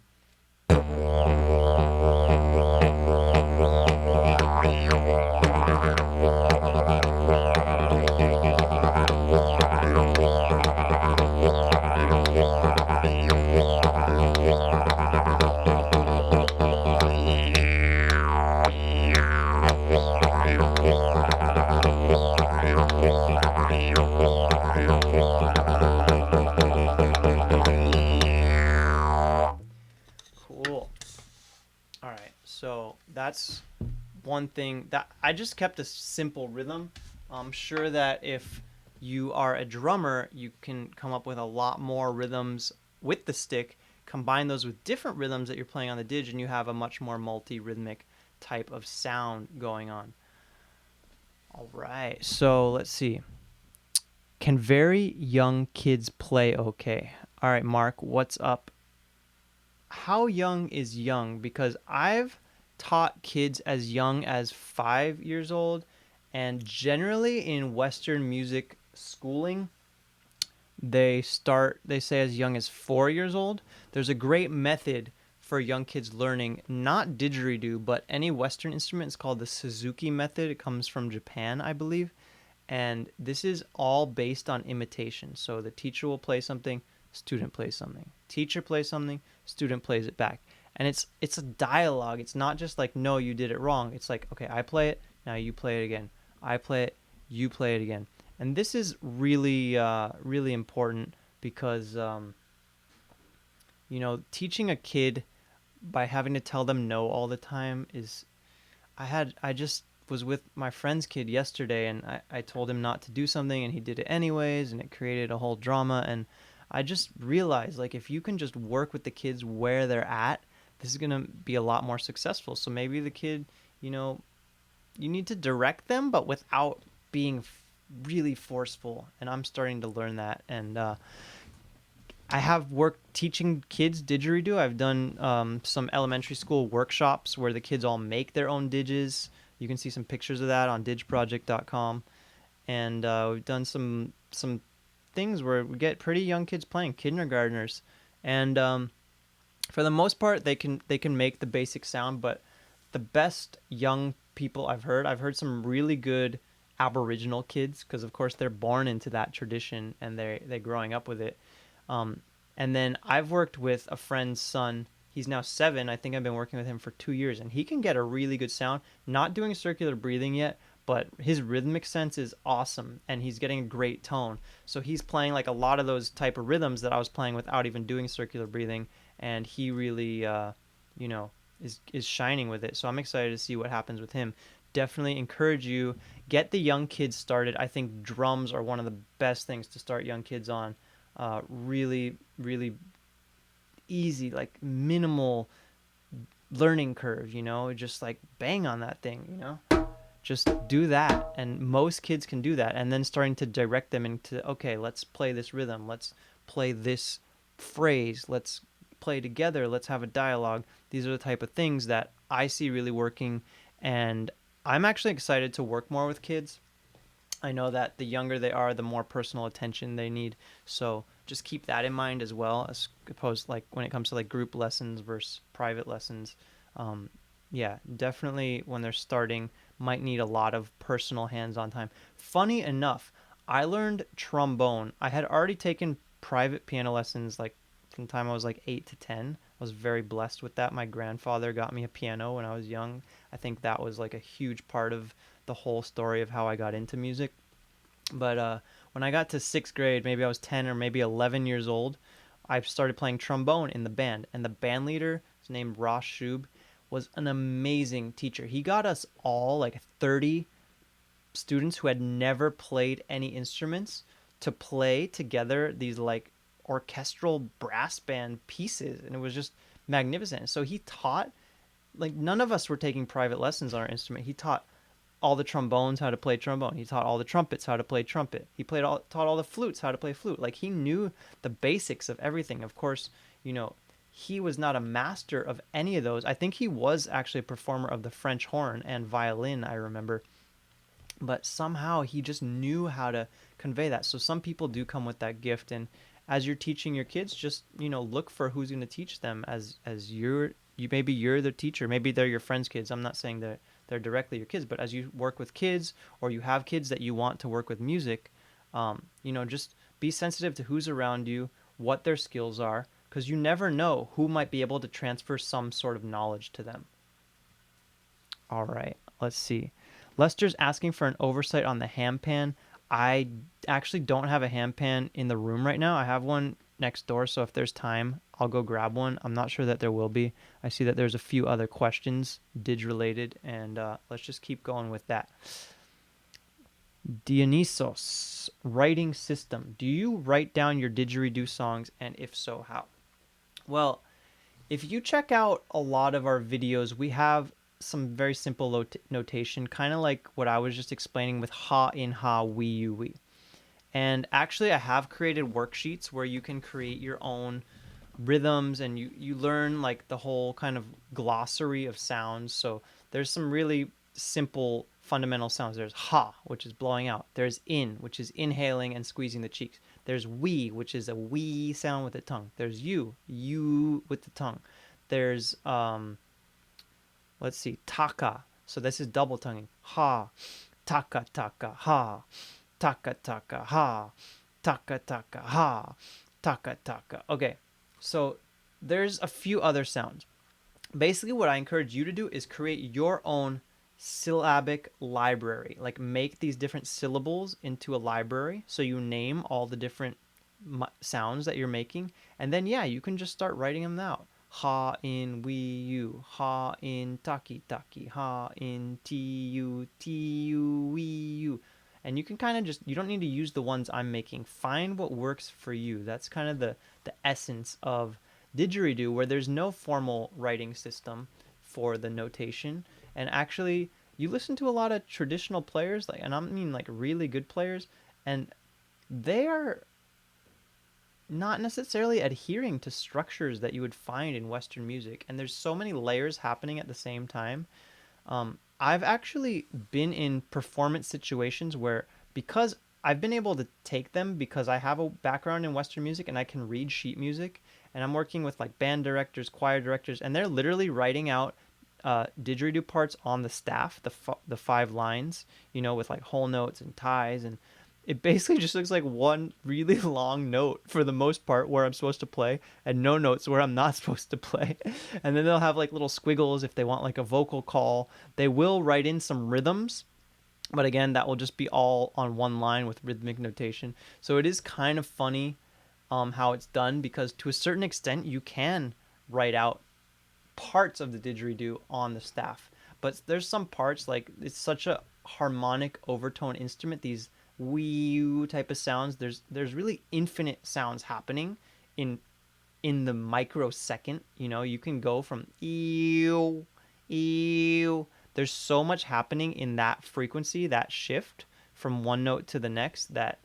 Cool. All right, so that's one thing that I just kept a simple rhythm. I'm sure that if you are a drummer, you can come up with a lot more rhythms with the stick, combine those with different rhythms that you're playing on the didge, and you have a much more multi-rhythmic type of sound going on. All right, so let's see. Can very young kids play okay? All right, Mark, what's up? How young is young? Because I've taught kids as young as 5 years old, and generally in Western music schooling, they say as young as 4 years old. There's a great method for young kids learning, not didgeridoo, but any Western instrument. It's called the Suzuki method. It comes from Japan, I believe. And this is all based on imitation. So the teacher will play something, student plays something. Teacher plays something, student plays it back. And it's a dialogue. It's not just like, no, you did it wrong. It's like, okay, I play it, now you play it again. I play it, you play it again. And this is really, really important because, teaching a kid by having to tell them no all the time is, I just was with my friend's kid yesterday, and I told him not to do something, and he did it anyways, and it created a whole drama. And I just realized, like, if you can just work with the kids where they're at, this is going to be a lot more successful. So maybe the kid, you need to direct them, but without being really forceful. And I'm starting to learn that. And I have worked teaching kids didgeridoo. I've done some elementary school workshops where the kids all make their own didges. You can see some pictures of that on didgeproject.com. And we've done some things where we get pretty young kids playing, kindergartners. And for the most part, they can make the basic sound, but the best young people I've heard some really good Aboriginal kids, because of course they're born into that tradition and they're growing up with it. And then I've worked with a friend's son. He's now 7. I think I've been working with him for 2 years, and he can get a really good sound. Not doing circular breathing yet, but his rhythmic sense is awesome, and he's getting a great tone. So he's playing like a lot of those type of rhythms that I was playing without even doing circular breathing, and he really, is shining with it. So I'm excited to see what happens with him. Definitely encourage you, get the young kids started. I think drums are one of the best things to start young kids on. Really, really easy, like minimal learning curve, just like bang on that thing, just do that. And most kids can do that. And then starting to direct them into, okay, let's play this rhythm. Let's play this phrase. Let's play together. Let's have a dialogue. These are the type of things that I see really working. And I'm actually excited to work more with kids. I know that the younger they are, the more personal attention they need. So just keep that in mind as well, as opposed like when it comes to like group lessons versus private lessons. Um, yeah, definitely when they're starting, might need a lot of personal hands-on time. Funny enough, I learned trombone. I had already taken private piano lessons like from the time I was like 8 to 10. I was very blessed with that. My grandfather got me a piano when I was young. I think that was like a huge part of the whole story of how I got into music. But when I got to sixth grade, maybe I was 10 or maybe 11 years old, I started playing trombone in the band. And the band leader, his name Ross Shub, was an amazing teacher. He got us all, like 30 students who had never played any instruments, to play together these like orchestral brass band pieces. And it was just magnificent. So he taught, like, none of us were taking private lessons on our instrument. He taught all the trombones how to play trombone. He taught all the trumpets how to play trumpet. Taught all the flutes how to play flute. Like, he knew the basics of everything. Of course, you know, he was not a master of any of those. I think he was actually a performer of the French horn and violin, I remember. But somehow he just knew how to convey that. So some people do come with that gift, and as you're teaching your kids, just, look for who's going to teach them as maybe you're the teacher, maybe they're your friends' kids. I'm not saying that they're directly your kids, but as you work with kids or you have kids that you want to work with music, just be sensitive to who's around you, what their skills are, because you never know who might be able to transfer some sort of knowledge to them. All right, let's see. Lester's asking for an oversight on the ham pan. I actually don't have a ham pan in the room right now. I have one next door, so if there's time, I'll go grab one. I'm not sure that there will be. I see that there's a few other questions, Didge related, and let's just keep going with that. Dionysos, writing system. Do you write down your didgeridoo songs, and if so, how? Well, if you check out a lot of our videos, we have some very simple notation, kind of like what I was just explaining with ha in ha, we you we. And actually, I have created worksheets where you can create your own rhythms, and you learn like the whole kind of glossary of sounds. So there's some really simple fundamental sounds. There's ha, which is blowing out. There's in, which is inhaling and squeezing the cheeks. There's we, which is a we sound with the tongue. There's you with the tongue. There's let's see, taka. So this is double tonguing. Ha, taka taka ha, taka taka ha, taka taka ha, taka taka. Okay, so there's a few other sounds. Basically, what I encourage you to do is create your own syllabic library. Like, make these different syllables into a library. So you name all the different sounds that you're making, and then yeah, you can just start writing them out. Ha in we you, ha in taki taki, ha in ti you we you. And you can kind of just, you don't need to use the ones I'm making. Find what works for you. That's kind of the essence of didgeridoo, where there's no formal writing system for the notation. And actually, you listen to a lot of traditional players, like, and I mean like really good players, and they are not necessarily adhering to structures that you would find in Western music. And there's so many layers happening at the same time. I've actually been in performance situations where, because I've been able to take them because I have a background in Western music and I can read sheet music, and I'm working with like band directors, choir directors, and they're literally writing out didgeridoo parts on the staff, the 5 lines, with like whole notes and ties, and it basically just looks like one really long note for the most part where I'm supposed to play, and no notes where I'm not supposed to play. And then they'll have like little squiggles if they want like a vocal call. They will write in some rhythms, but again, that will just be all on one line with rhythmic notation. So it is kind of funny how it's done, because to a certain extent you can write out parts of the didgeridoo on the staff, but there's some parts, like, it's such a harmonic overtone instrument, these wee type of sounds. There's really infinite sounds happening in the microsecond. You can go from ew, ew. There's so much happening in that frequency, that shift from one note to the next, that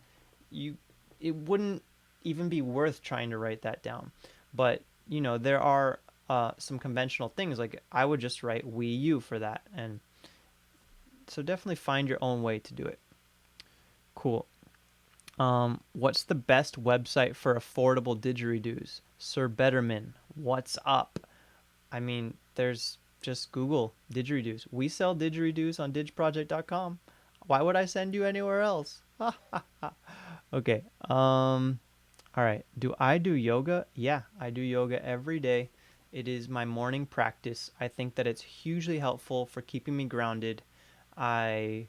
you it wouldn't even be worth trying to write that down. But there are some conventional things, like I would just write we you for that, and so definitely find your own way to do it. Cool. What's the best website for affordable didgeridoos? Sir Betterman, what's up? I mean, there's just Google didgeridoos. We sell didgeridoos on didgeproject.com. Why would I send you anywhere else? Okay. All right. Do I do yoga? Yeah, I do yoga every day. It is my morning practice. I think that it's hugely helpful for keeping me grounded. I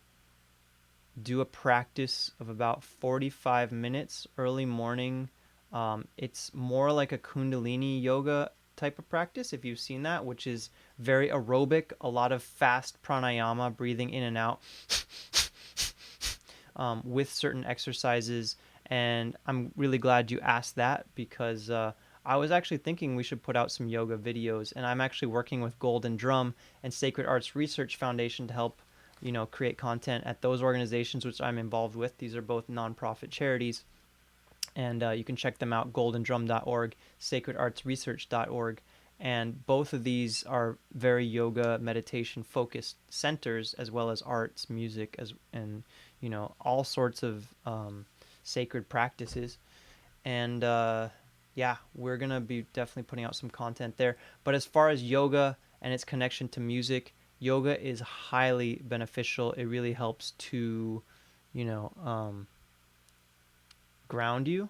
do a practice of about 45 minutes early morning. It's more like a Kundalini yoga type of practice, if you've seen that, which is very aerobic, a lot of fast pranayama, breathing in and out, with certain exercises. And I'm really glad you asked that because I was actually thinking we should put out some yoga videos. And I'm actually working with Golden Drum and Sacred Arts Research Foundation to help, create content at those organizations which I'm involved with. These are both nonprofit charities. And you can check them out, goldendrum.org, sacredartsresearch.org. And both of these are very yoga meditation focused centers, as well as arts, music, and all sorts of sacred practices. And yeah, we're gonna be definitely putting out some content there. But as far as yoga and its connection to music, yoga is highly beneficial. It really helps to, you know, ground you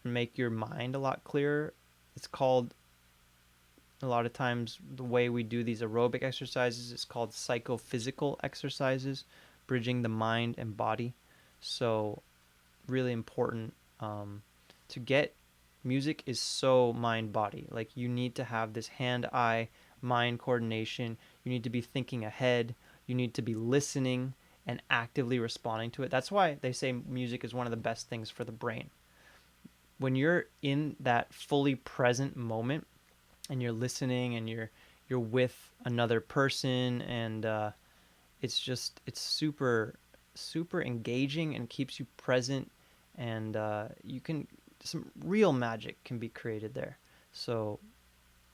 and make your mind a lot clearer. It's called, a lot of times, the way we do these aerobic exercises is called psychophysical exercises, bridging the mind and body. So really important to get. Music is so mind body. Like, you need to have this hand eye mind coordination. You need to be thinking ahead. You need to be listening and actively responding to it. That's why they say music is one of the best things for the brain. When you're in that fully present moment and you're listening and you're with another person, and it's super engaging and keeps you present, and you can, some real magic can be created there. So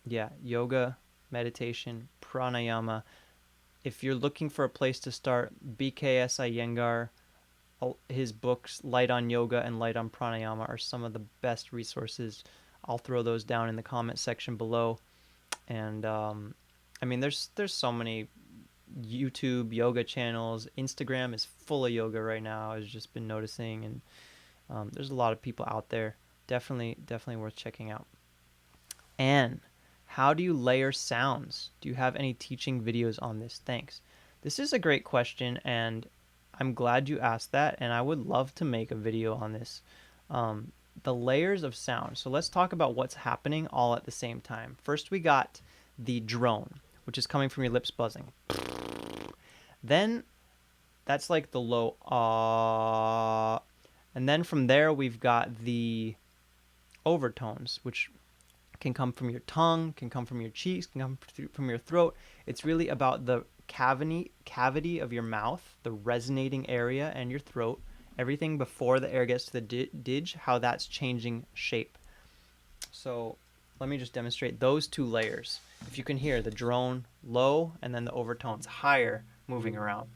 yeah, yoga, meditation, pranayama. If you're looking for a place to start, BKS Iyengar, his books Light on Yoga and Light on Pranayama are some of the best resources. I'll throw those down in the comment section below. And I mean, there's so many YouTube yoga channels. Instagram is full of yoga right now. I've just been noticing, and there's a lot of people out there. Definitely worth checking out. And how do you layer sounds? Do you have any teaching videos on this? Thanks. This is a great question, and I'm glad you asked that, and I would love to make a video on this. The layers of sound. So let's talk about what's happening all at the same time. First, we got the drone, which is coming from your lips buzzing. Then that's like the low ah. And then from there, we've got the overtones, which can come from your tongue, can come from your cheeks, can come from your throat. It's really about the cavity of your mouth, the resonating area, and your throat. Everything before the air gets to the didge, how that's changing shape. So let me just demonstrate those two layers. If you can hear the drone low and then the overtones higher moving around.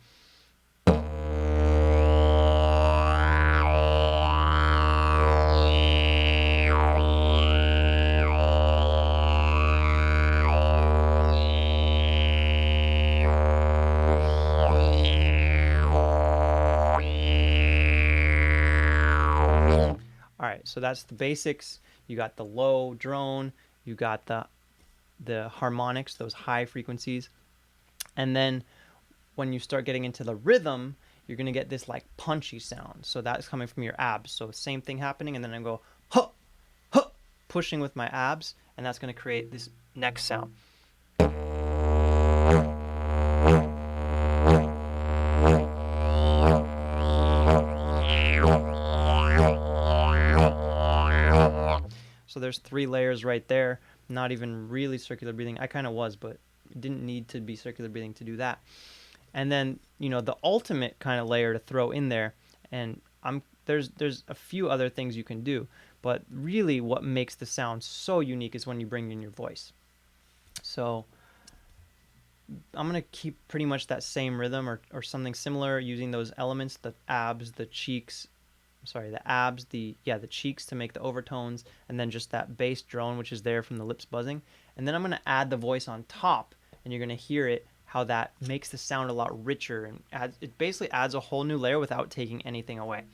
So that's the basics. You got the low drone, you got the harmonics, those high frequencies. And then when you start getting into the rhythm, you're going to get this like punchy sound. So that's coming from your abs. So same thing happening, and then I go huh, huh, pushing with my abs, and that's going to create this neck sound. So there's 3 layers right there. Not even really circular breathing. I kind of was, but didn't need to be circular breathing to do that. And then, the ultimate kind of layer to throw in there, and there's a few other things you can do, but really what makes the sound so unique is when you bring in your voice. So I'm going to keep pretty much that same rhythm or something similar, using those elements, the abs, the cheeks, sorry, the abs, the cheeks to make the overtones, and then just that bass drone, which is there from the lips buzzing. And then I'm going to add the voice on top, and you're going to hear it, how that makes the sound a lot richer, and it basically adds a whole new layer without taking anything away.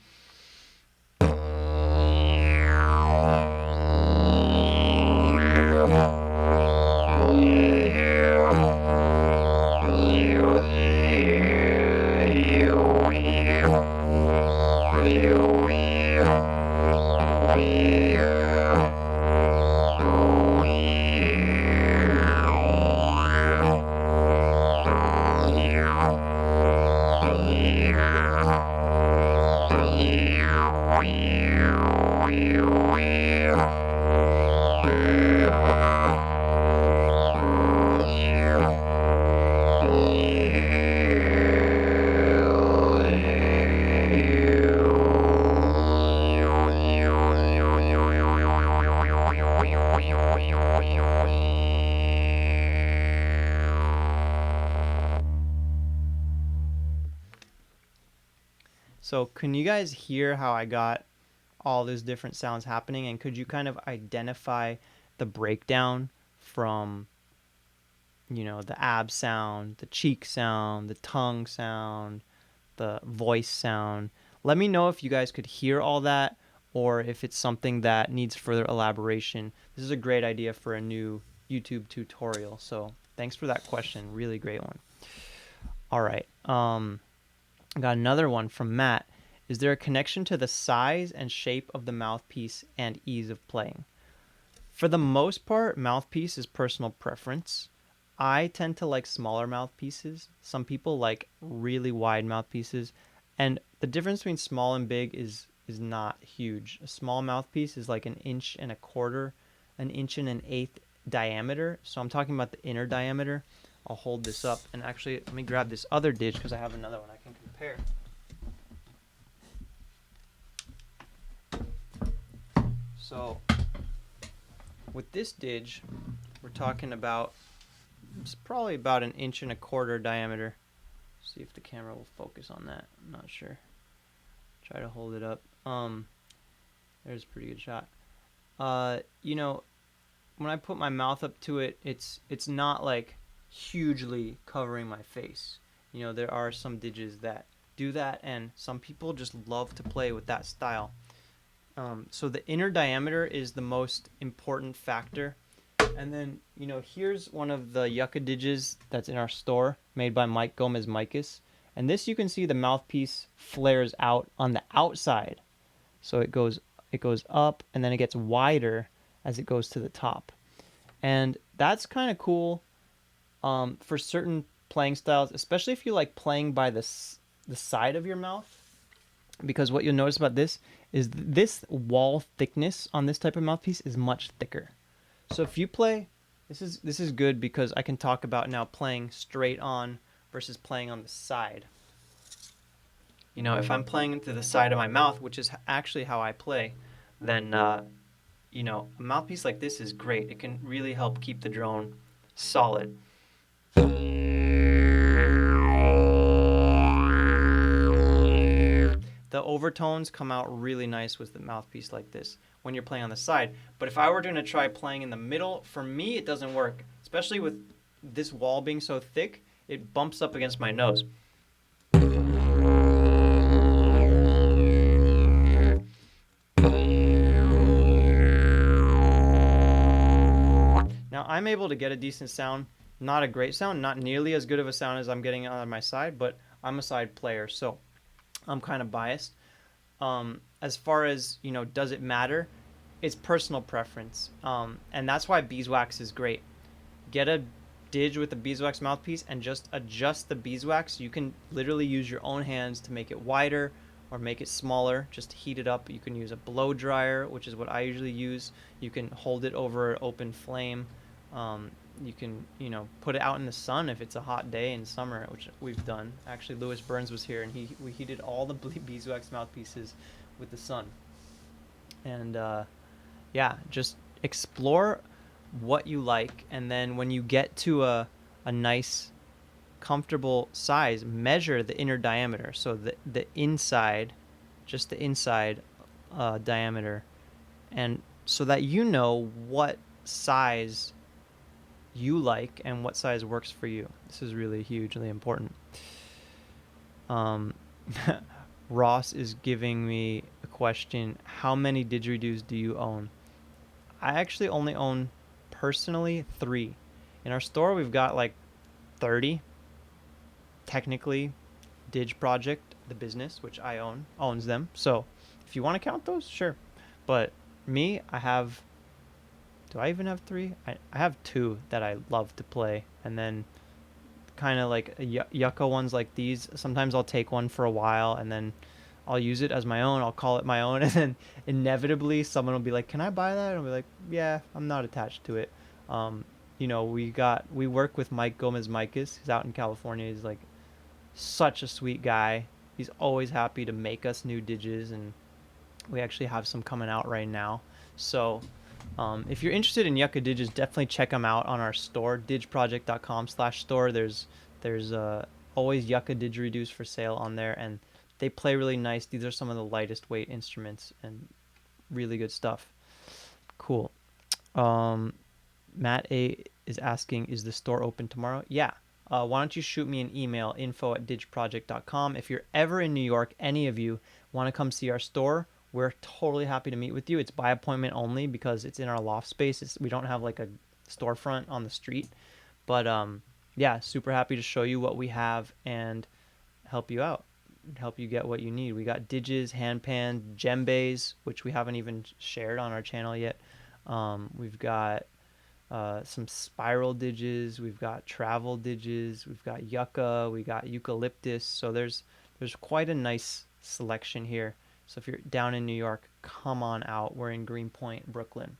So can you guys hear how I got all those different sounds happening? And could you kind of identify the breakdown from, the ab sound, the cheek sound, the tongue sound, the voice sound? Let me know if you guys could hear all that, or if it's something that needs further elaboration. This is a great idea for a new YouTube tutorial. So thanks for that question. Really great one. All right. I got another one from Matt. Is there a connection to the size and shape of the mouthpiece and ease of playing? For the most part, mouthpiece is personal preference. I tend to like smaller mouthpieces. Some people like really wide mouthpieces. And the difference between small and big is not huge. A small mouthpiece is like 1.25 inches, 1.125 inches diameter. So I'm talking about the inner diameter. I'll hold this up, and actually let me grab this other Didge because I have another one I can compare. So with this Didge, we're talking about, it's probably about 1.25 inches diameter. See if the camera will focus on that. I'm not sure. Try to hold it up. There's a pretty good shot. When I put my mouth up to it, it's not like hugely covering my face. There are some Didges that do that, and some people just love to play with that style. So the inner diameter is the most important factor. And then, here's one of the Yucca Didges that's in our store, made by Mike Gomez Micus. And this, you can see the mouthpiece flares out on the outside. So it goes up, and then it gets wider as it goes to the top. And that's kind of cool for certain playing styles, especially if you like playing by the side of your mouth. Because what you'll notice about this is this wall thickness on this type of mouthpiece is much thicker. So if you play, this is good because I can talk about now playing straight on versus playing on the side. If I'm playing to the side of my mouth, which is actually how I play, then a mouthpiece like this is great. It can really help keep the drone solid. The overtones come out really nice with the mouthpiece like this when you're playing on the side. But if I were going to try playing in the middle, for me it doesn't work. Especially with this wall being so thick, it bumps up against my nose. Now I'm able to get a decent sound, not a great sound, not nearly as good of a sound as I'm getting on my side, but I'm a side player, so I'm kind of biased. As far as, does it matter? It's personal preference. And that's why beeswax is great. Get a Didge with a beeswax mouthpiece and just adjust the beeswax. You can literally use your own hands to make it wider or make it smaller, just to heat it up. You can use a blow dryer, which is what I usually use. You can hold it over an open flame. You can, put it out in the sun if it's a hot day in summer, which we've done. Actually, Lewis Burns was here, and we heated all the beeswax mouthpieces with the sun. And just explore what you like, and then when you get to a nice, comfortable size, measure the inner diameter. So the inside just the inside diameter, and so that you know what size you like and what size works for you. This is really hugely important. Um, Ross is giving me a question. How many didgeridoos do you own? I actually only own, personally, 3. In our store, we've got like 30. Technically, Didge Project, the business, which I own, owns them. So if you want to count those, sure. But me, I have, do I even have 3? I have 2 that I love to play. And then kind of like yucca ones like these. Sometimes I'll take one for a while and then I'll use it as my own. I'll call it my own, and then inevitably someone will be like, "Can I buy that?" And I'll be like, "Yeah, I'm not attached to it." Um, we work with Mike Gomez Micus. He's out in California. He's like such a sweet guy. He's always happy to make us new didges, and we actually have some coming out right now. So if you're interested in yucca didges, definitely check them out on our store, didgeproject.com/store. There's always yucca didgeridoos for sale on there, and they play really nice. These are some of the lightest weight instruments and really good stuff. Cool. Um, Matt A is asking, is the store open tomorrow? Yeah. Why don't you shoot me an email, info@didgeproject.com. If you're ever in New York, any of you want to come see our store, we're totally happy to meet with you. It's by appointment only because it's in our loft space. We don't have like a storefront on the street. But yeah, super happy to show you what we have and help you out, help you get what you need. We got didges, handpan, djembes, which we haven't even shared on our channel yet. We've got some spiral didges, we've got travel didges, we've got yucca, we got eucalyptus. So there's quite a nice selection here. So if you're down in New York, come on out. We're in Greenpoint, Brooklyn.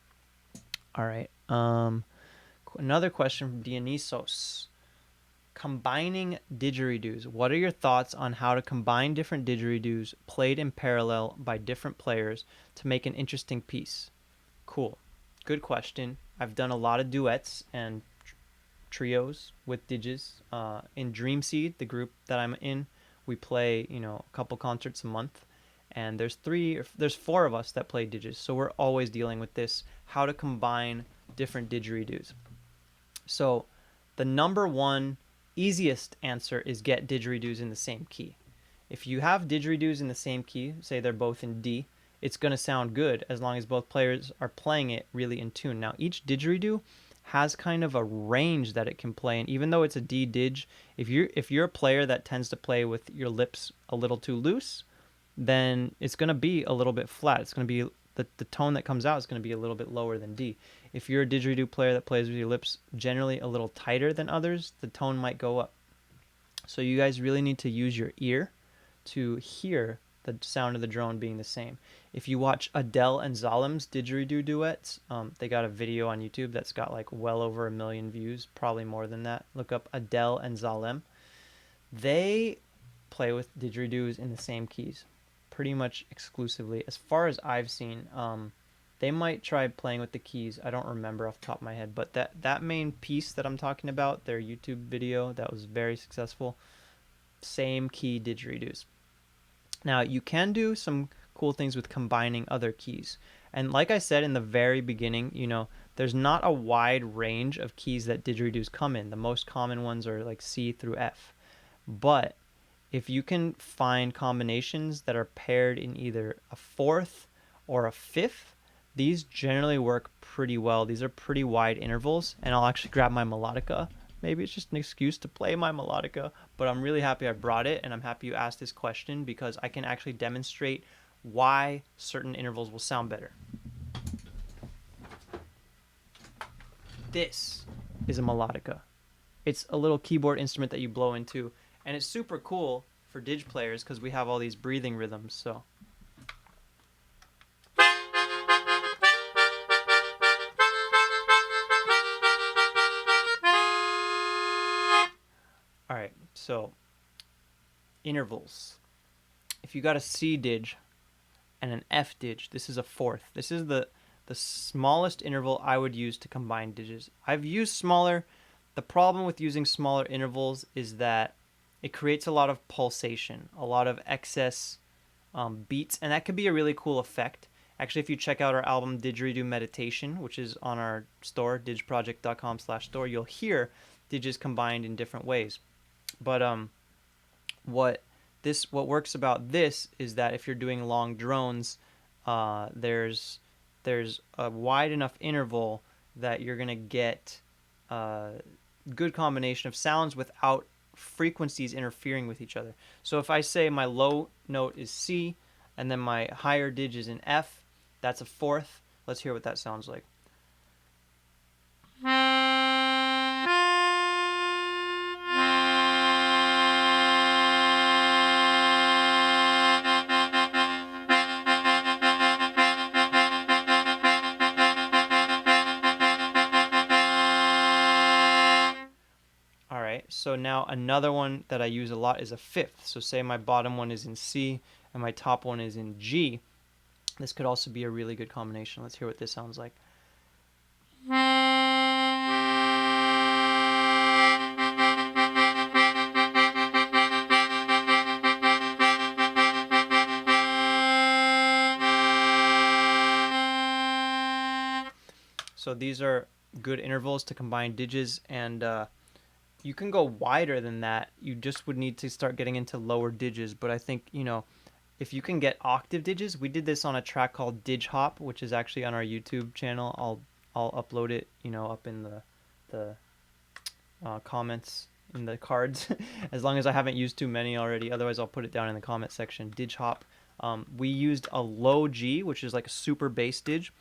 All right. Another question from Dionysos. Combining didgeridoos. What are your thoughts on how to combine different didgeridoos played in parallel by different players to make an interesting piece? Cool. Good question. I've done a lot of duets and trios with didges. In Dreamseed, the group that I'm in, we play, a couple concerts a month. And there's 4 of us that play didges. So we're always dealing with this, how to combine different didgeridoos. So the number one easiest answer is get didgeridoos in the same key. If you have didgeridoos in the same key, say they're both in D, it's going to sound good as long as both players are playing it really in tune. Now, each didgeridoo has kind of a range that it can play, and even though it's a D didge, if you're a player that tends to play with your lips a little too loose, then it's going to be a little bit flat. It's going to be the tone that comes out is going to be a little bit lower than D. If you're a didgeridoo player that plays with your lips generally a little tighter than others, the tone might go up. So you guys really need to use your ear to hear the sound of the drone being the same. If you watch Adele and Zalem's didgeridoo duets, they got a video on YouTube that's got like well over 1 million views, probably more than that. Look up Adele and Zalem. They play with didgeridoos in the same keys pretty much exclusively. As far as I've seen, they might try playing with the keys. I don't remember off the top of my head, but that main piece that I'm talking about, their YouTube video that was very successful, same key didgeridoos. Now, you can do some cool things with combining other keys. And like I said in the very beginning, there's not a wide range of keys that didgeridoos come in. The most common ones are like C through F. But if you can find combinations that are paired in either a 4th or a 5th, these generally work pretty well. These are pretty wide intervals, and I'll actually grab my melodica. Maybe it's just an excuse to play my melodica, but I'm really happy I brought it, and I'm happy you asked this question because I can actually demonstrate why certain intervals will sound better. This is a melodica. It's a little keyboard instrument that you blow into, and it's super cool for didge players because we have all these breathing rhythms. So all right, so intervals. If you got a C didge and an F didge, this is a 4th. This is the smallest interval I would use to combine didges. I've used smaller. The problem with using smaller intervals is that it creates a lot of pulsation, a lot of excess beats, and that could be a really cool effect. Actually, if you check out our album Didgeridoo Meditation, which is on our store, digeproject.com/store, you'll hear didges combined in different ways. But what works about this is that if you're doing long drones, there's a wide enough interval that you're gonna get a good combination of sounds without frequencies interfering with each other. So if I say my low note is C and then my higher didge is in F, that's a fourth. Let's hear what that sounds like. All right, so now another one that I use a lot is a fifth. So say my bottom one is in C and my top one is in G. This could also be a really good combination. Let's hear what this sounds like. So these are good intervals to combine didges, and you can go wider than that. You just would need to start getting into lower didges, but I think, if you can get octave didges, we did this on a track called Didge Hop, which is actually on our YouTube channel. I'll upload it, up in the comments in the cards, as long as I haven't used too many already. Otherwise, I'll put it down in the comment section. Didge Hop. We used a low G, which is like a super bass didge,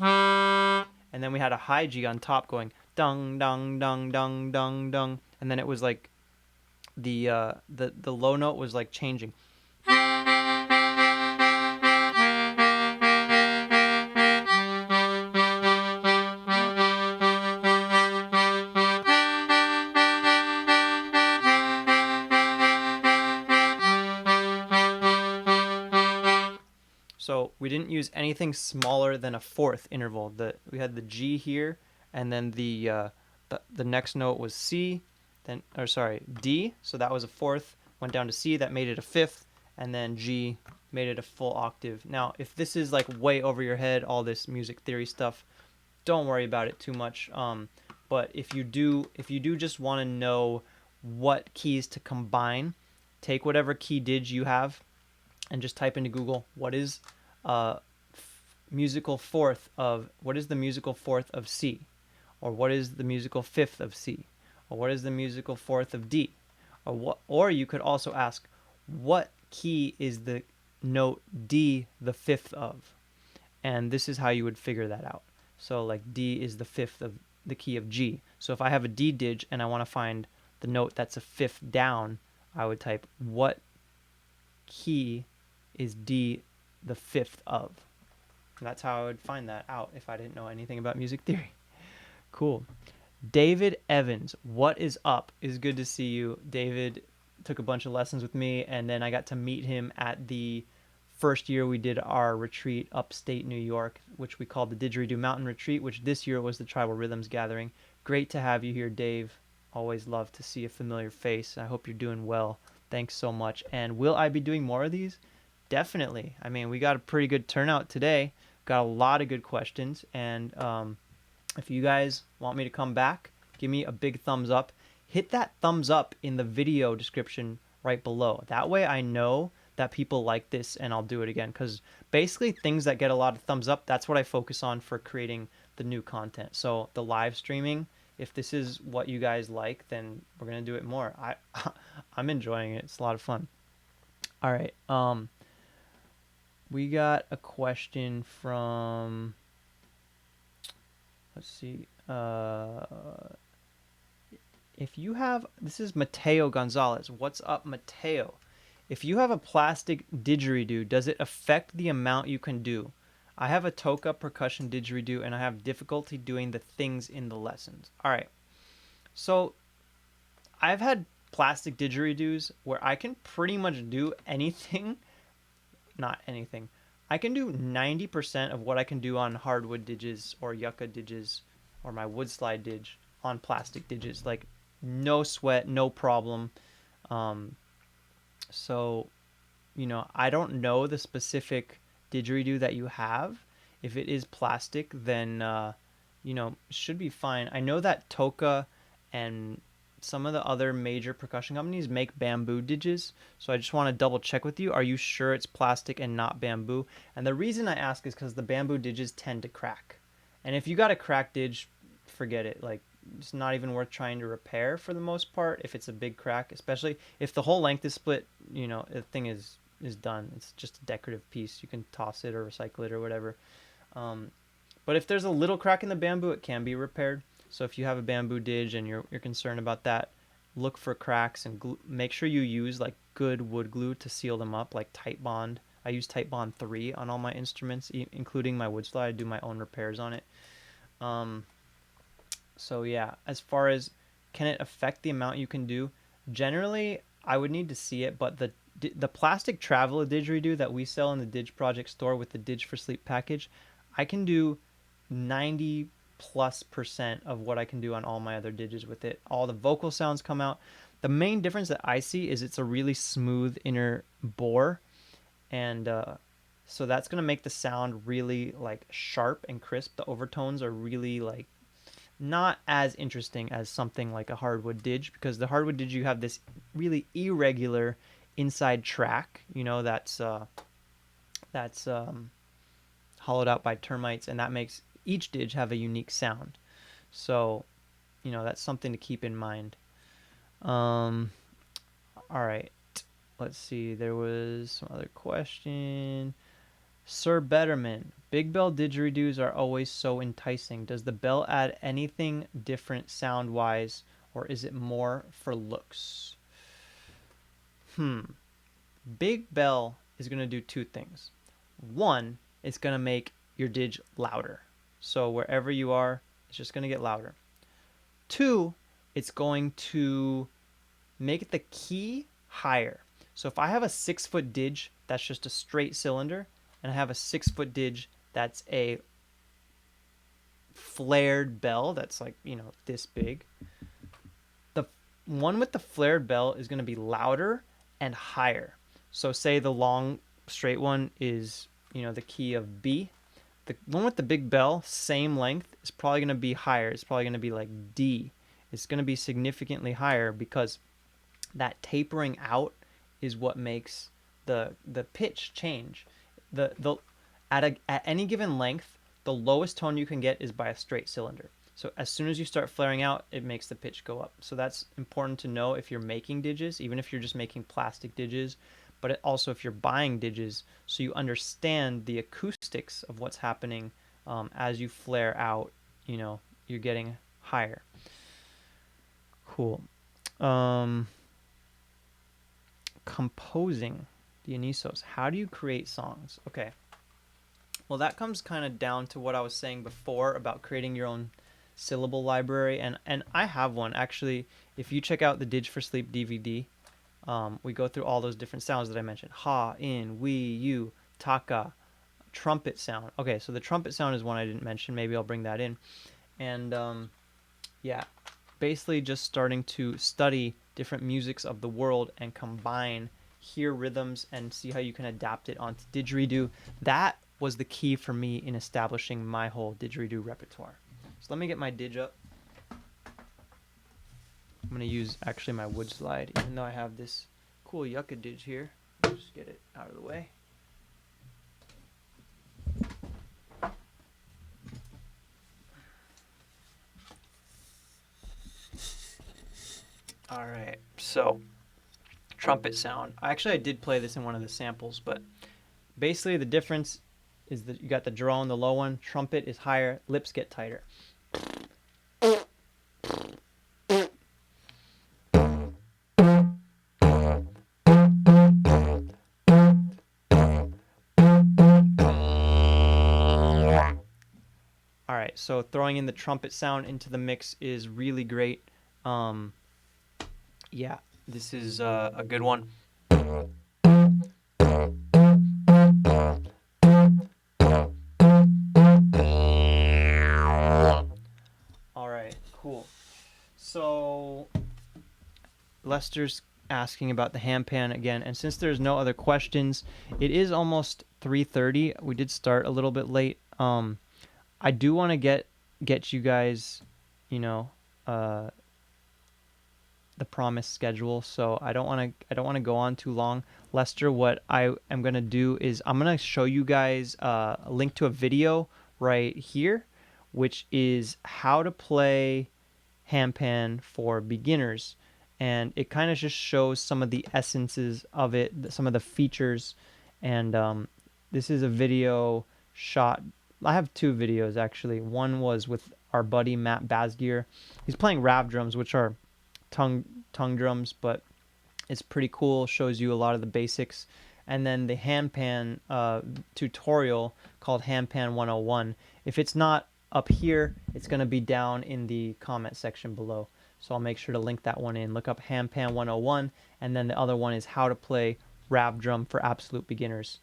and then we had a high G on top going dung dung dung dung dung dung, and then it was like the low note was like changing. So we didn't use anything smaller than a fourth interval. We had the G here, and then the next note was C, D. So that was a fourth. Went down to C, that made it a fifth, and then G made it a full octave. Now, if this is like way over your head, all this music theory stuff, don't worry about it too much. But if you do just want to know what keys to combine, take whatever key didge you have and just type into Google what is the musical fourth of C, or what is the musical fifth of C, or what is the musical fourth of D, or you could also ask, what key is the note D the fifth of? And this is how you would figure that out. So like D is the fifth of the key of G. So if I have a D didge and I want to find the note that's a fifth down, I would type, what key is D the fifth of? And that's how I would find that out if I didn't know anything about music theory. Cool. David Evans, what is up? It's good to see you. David took a bunch of lessons with me, and then I got to meet him at the first year we did our retreat upstate New York, which we called the Didgeridoo Mountain Retreat, which this year was the Tribal Rhythms Gathering. Great to have you here, Dave. Always love to see a familiar face. I hope you're doing well. Thanks so much. And will I be doing more of these? Definitely. I mean, we got a pretty good turnout today. Got a lot of good questions. And if you guys want me to come back, give me a big thumbs up. Hit that thumbs up in the video description right below. That way I know that people like this and I'll do it again. Because basically things that get a lot of thumbs up, that's what I focus on for creating the new content. So the live streaming, if this is what you guys like, then we're going to do it more. I'm enjoying it. It's a lot of fun. All right. We got a question from, let's see. If you have, this is Mateo Gonzalez. What's up, Mateo? If you have a plastic didgeridoo, does it affect the amount you can do? I have a Toka percussion didgeridoo and I have difficulty doing the things in the lessons. All right. So I've had plastic didgeridoos where I can pretty much do anything. Not anything. I can do 90% of what I can do on hardwood didges or yucca didges or my wood slide didge on plastic didges. Like, no sweat, no problem. So you know, I don't know the specific didgeridoo that you have. If it is plastic, then you know, should be fine. I know that Toka and some of the other major percussion companies make bamboo didges, so I just want to double check with you. Are you sure it's plastic and not bamboo? And the reason I ask is because the bamboo didges tend to crack. And if you got a cracked didge, forget it. Like, it's not even worth trying to repair for the most part if it's a big crack, especially if the whole length is split. You know, the thing is done. It's just a decorative piece. You can toss it or recycle it or whatever. Um, but if there's a little crack in the bamboo, it can be repaired. So if you have a bamboo didge and you're concerned about that, look for cracks and make sure you use like good wood glue to seal them up, like Tight Bond. I use Tight Bond 3 on all my instruments, including my wood slide. I do my own repairs on it. Um, so yeah, as far as can it affect the amount you can do, generally I would need to see it, but the plastic traveler didgeridoo that we sell in the Didge Project store with the Didge for Sleep package, I can do 90+% of what I can do on all my other didges with it. All the vocal sounds come out. The main difference that I see is it's a really smooth inner bore, and so that's gonna make the sound really like sharp and crisp. The overtones are really like not as interesting as something like a hardwood didge, because the hardwood didge, you have this really irregular inside track, you know, that's hollowed out by termites, and that makes each didge have a unique sound. So, you know, that's something to keep in mind. All right, let's see. There was some other question. Sir Betterman, big bell didgeridoos are always so enticing. Does the bell add anything different sound-wise, or is it more for looks? Big bell is going to do two things. One, it's going to make your didge louder. So wherever you are, it's just going to get louder. Two, it's going to make the key higher. So if I have a 6-foot didge that's just a straight cylinder, and I have a 6-foot didge that's a flared bell that's like, you know, this big, the one with the flared bell is going to be louder and higher. So say the long straight one is, you know, the key of B. The one with the big bell, same length, is probably going to be higher. It's probably going to be like D. It's going to be significantly higher because that tapering out is what makes the pitch change. At any given length, the lowest tone you can get is by a straight cylinder. So as soon as you start flaring out, it makes the pitch go up. So that's important to know if you're making didges, even if you're just making plastic didges, but also if you're buying didges, so you understand the acoustics of what's happening as you flare out. You know, you're getting higher. Cool. Composing, Dionysos. How do you create songs? Okay. Well, that comes kind of down to what I was saying before about creating your own syllable library, and I have one actually. If you check out the Didge for Sleep DVD, we go through all those different sounds that I mentioned: ha, in, we, you, taka, trumpet sound. Okay, so the trumpet sound is one I didn't mention. Maybe I'll bring that in, and yeah, basically just starting to study different musics of the world and combine, hear rhythms, and see how you can adapt it onto didgeridoo. That was the key for me in establishing my whole didgeridoo repertoire. So let me get my didge up. I'm going to use actually my wood slide, even though I have this cool yucca didge here. Just get it out of the way. All right, so trumpet sound. Actually, I did play this in one of the samples, but basically the difference is that you got the drone, the low one, trumpet is higher, lips get tighter. All right, so throwing in the trumpet sound into the mix is really great. Yeah, this is a good one. All right, cool. So Lester's asking about the handpan again. And since there's no other questions, it is almost 3:30. We did start a little bit late. I do want to get you guys, you know, uh, the promised schedule. So I don't want to go on too long. Lester, what I am gonna do is I'm gonna show you guys a link to a video right here, which is how to play handpan for beginners, and it kind of just shows some of the essences of it, some of the features, and this is a video shot. I have two videos actually. One was with our buddy Matt Basgear. He's playing rav drums, which are tongue drums, but it's pretty cool. Shows you a lot of the basics. And then the handpan tutorial called Handpan 101. If it's not up here, it's going to be down in the comment section below. So I'll make sure to link that one in. Look up Handpan 101, and then the other one is how to play rav drum for absolute beginners.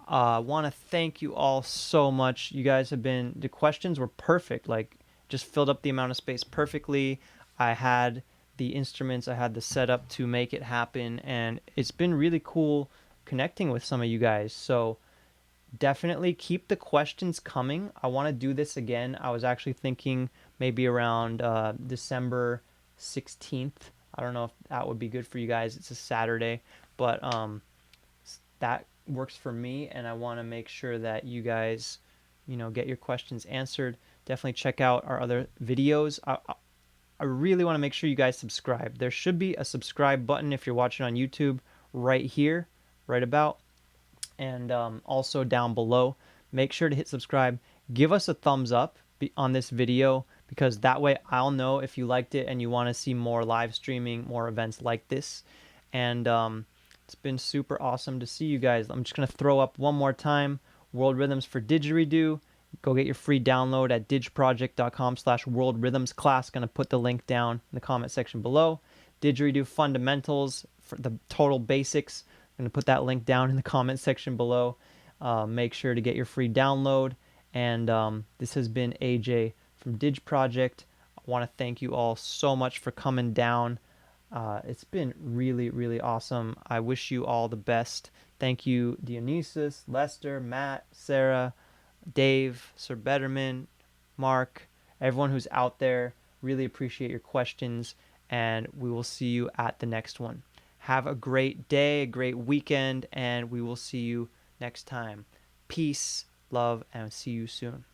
I want to thank you all so much. You guys have been, the questions were perfect. Like, just filled up the amount of space perfectly. I had the instruments, I had the setup to make it happen, and it's been really cool connecting with some of you guys. So definitely keep the questions coming. I want to do this again. I was actually thinking maybe around December 16th. I don't know if that would be good for you guys. It's a Saturday, but that works for me, and I want to make sure that you guys, get your questions answered. Definitely check out our other videos. I really want to make sure you guys subscribe. There should be a subscribe button if you're watching on YouTube right here, right about, and also down below. Make sure to hit subscribe. Give us a thumbs up on this video, because that way I'll know if you liked it and you want to see more live streaming, more events like this. And it's been super awesome to see you guys. I'm just going to throw up one more time. World Rhythms for Didgeridoo. Go get your free download at didgeproject.com/worldrhythmsclass. Going to put the link down in the comment section below. Didgeridoo Fundamentals for the total basics. I'm going to put that link down in the comment section below. Make sure to get your free download. And this has been AJ from Didge Project. I want to thank you all so much for coming down. It's been really, really awesome. I wish you all the best. Thank you, Dionysus, Lester, Matt, Sarah, Dave, Sir Betterman, Mark, everyone who's out there. Really appreciate your questions, and we will see you at the next one. Have a great day, a great weekend, and we will see you next time. Peace, love, and see you soon.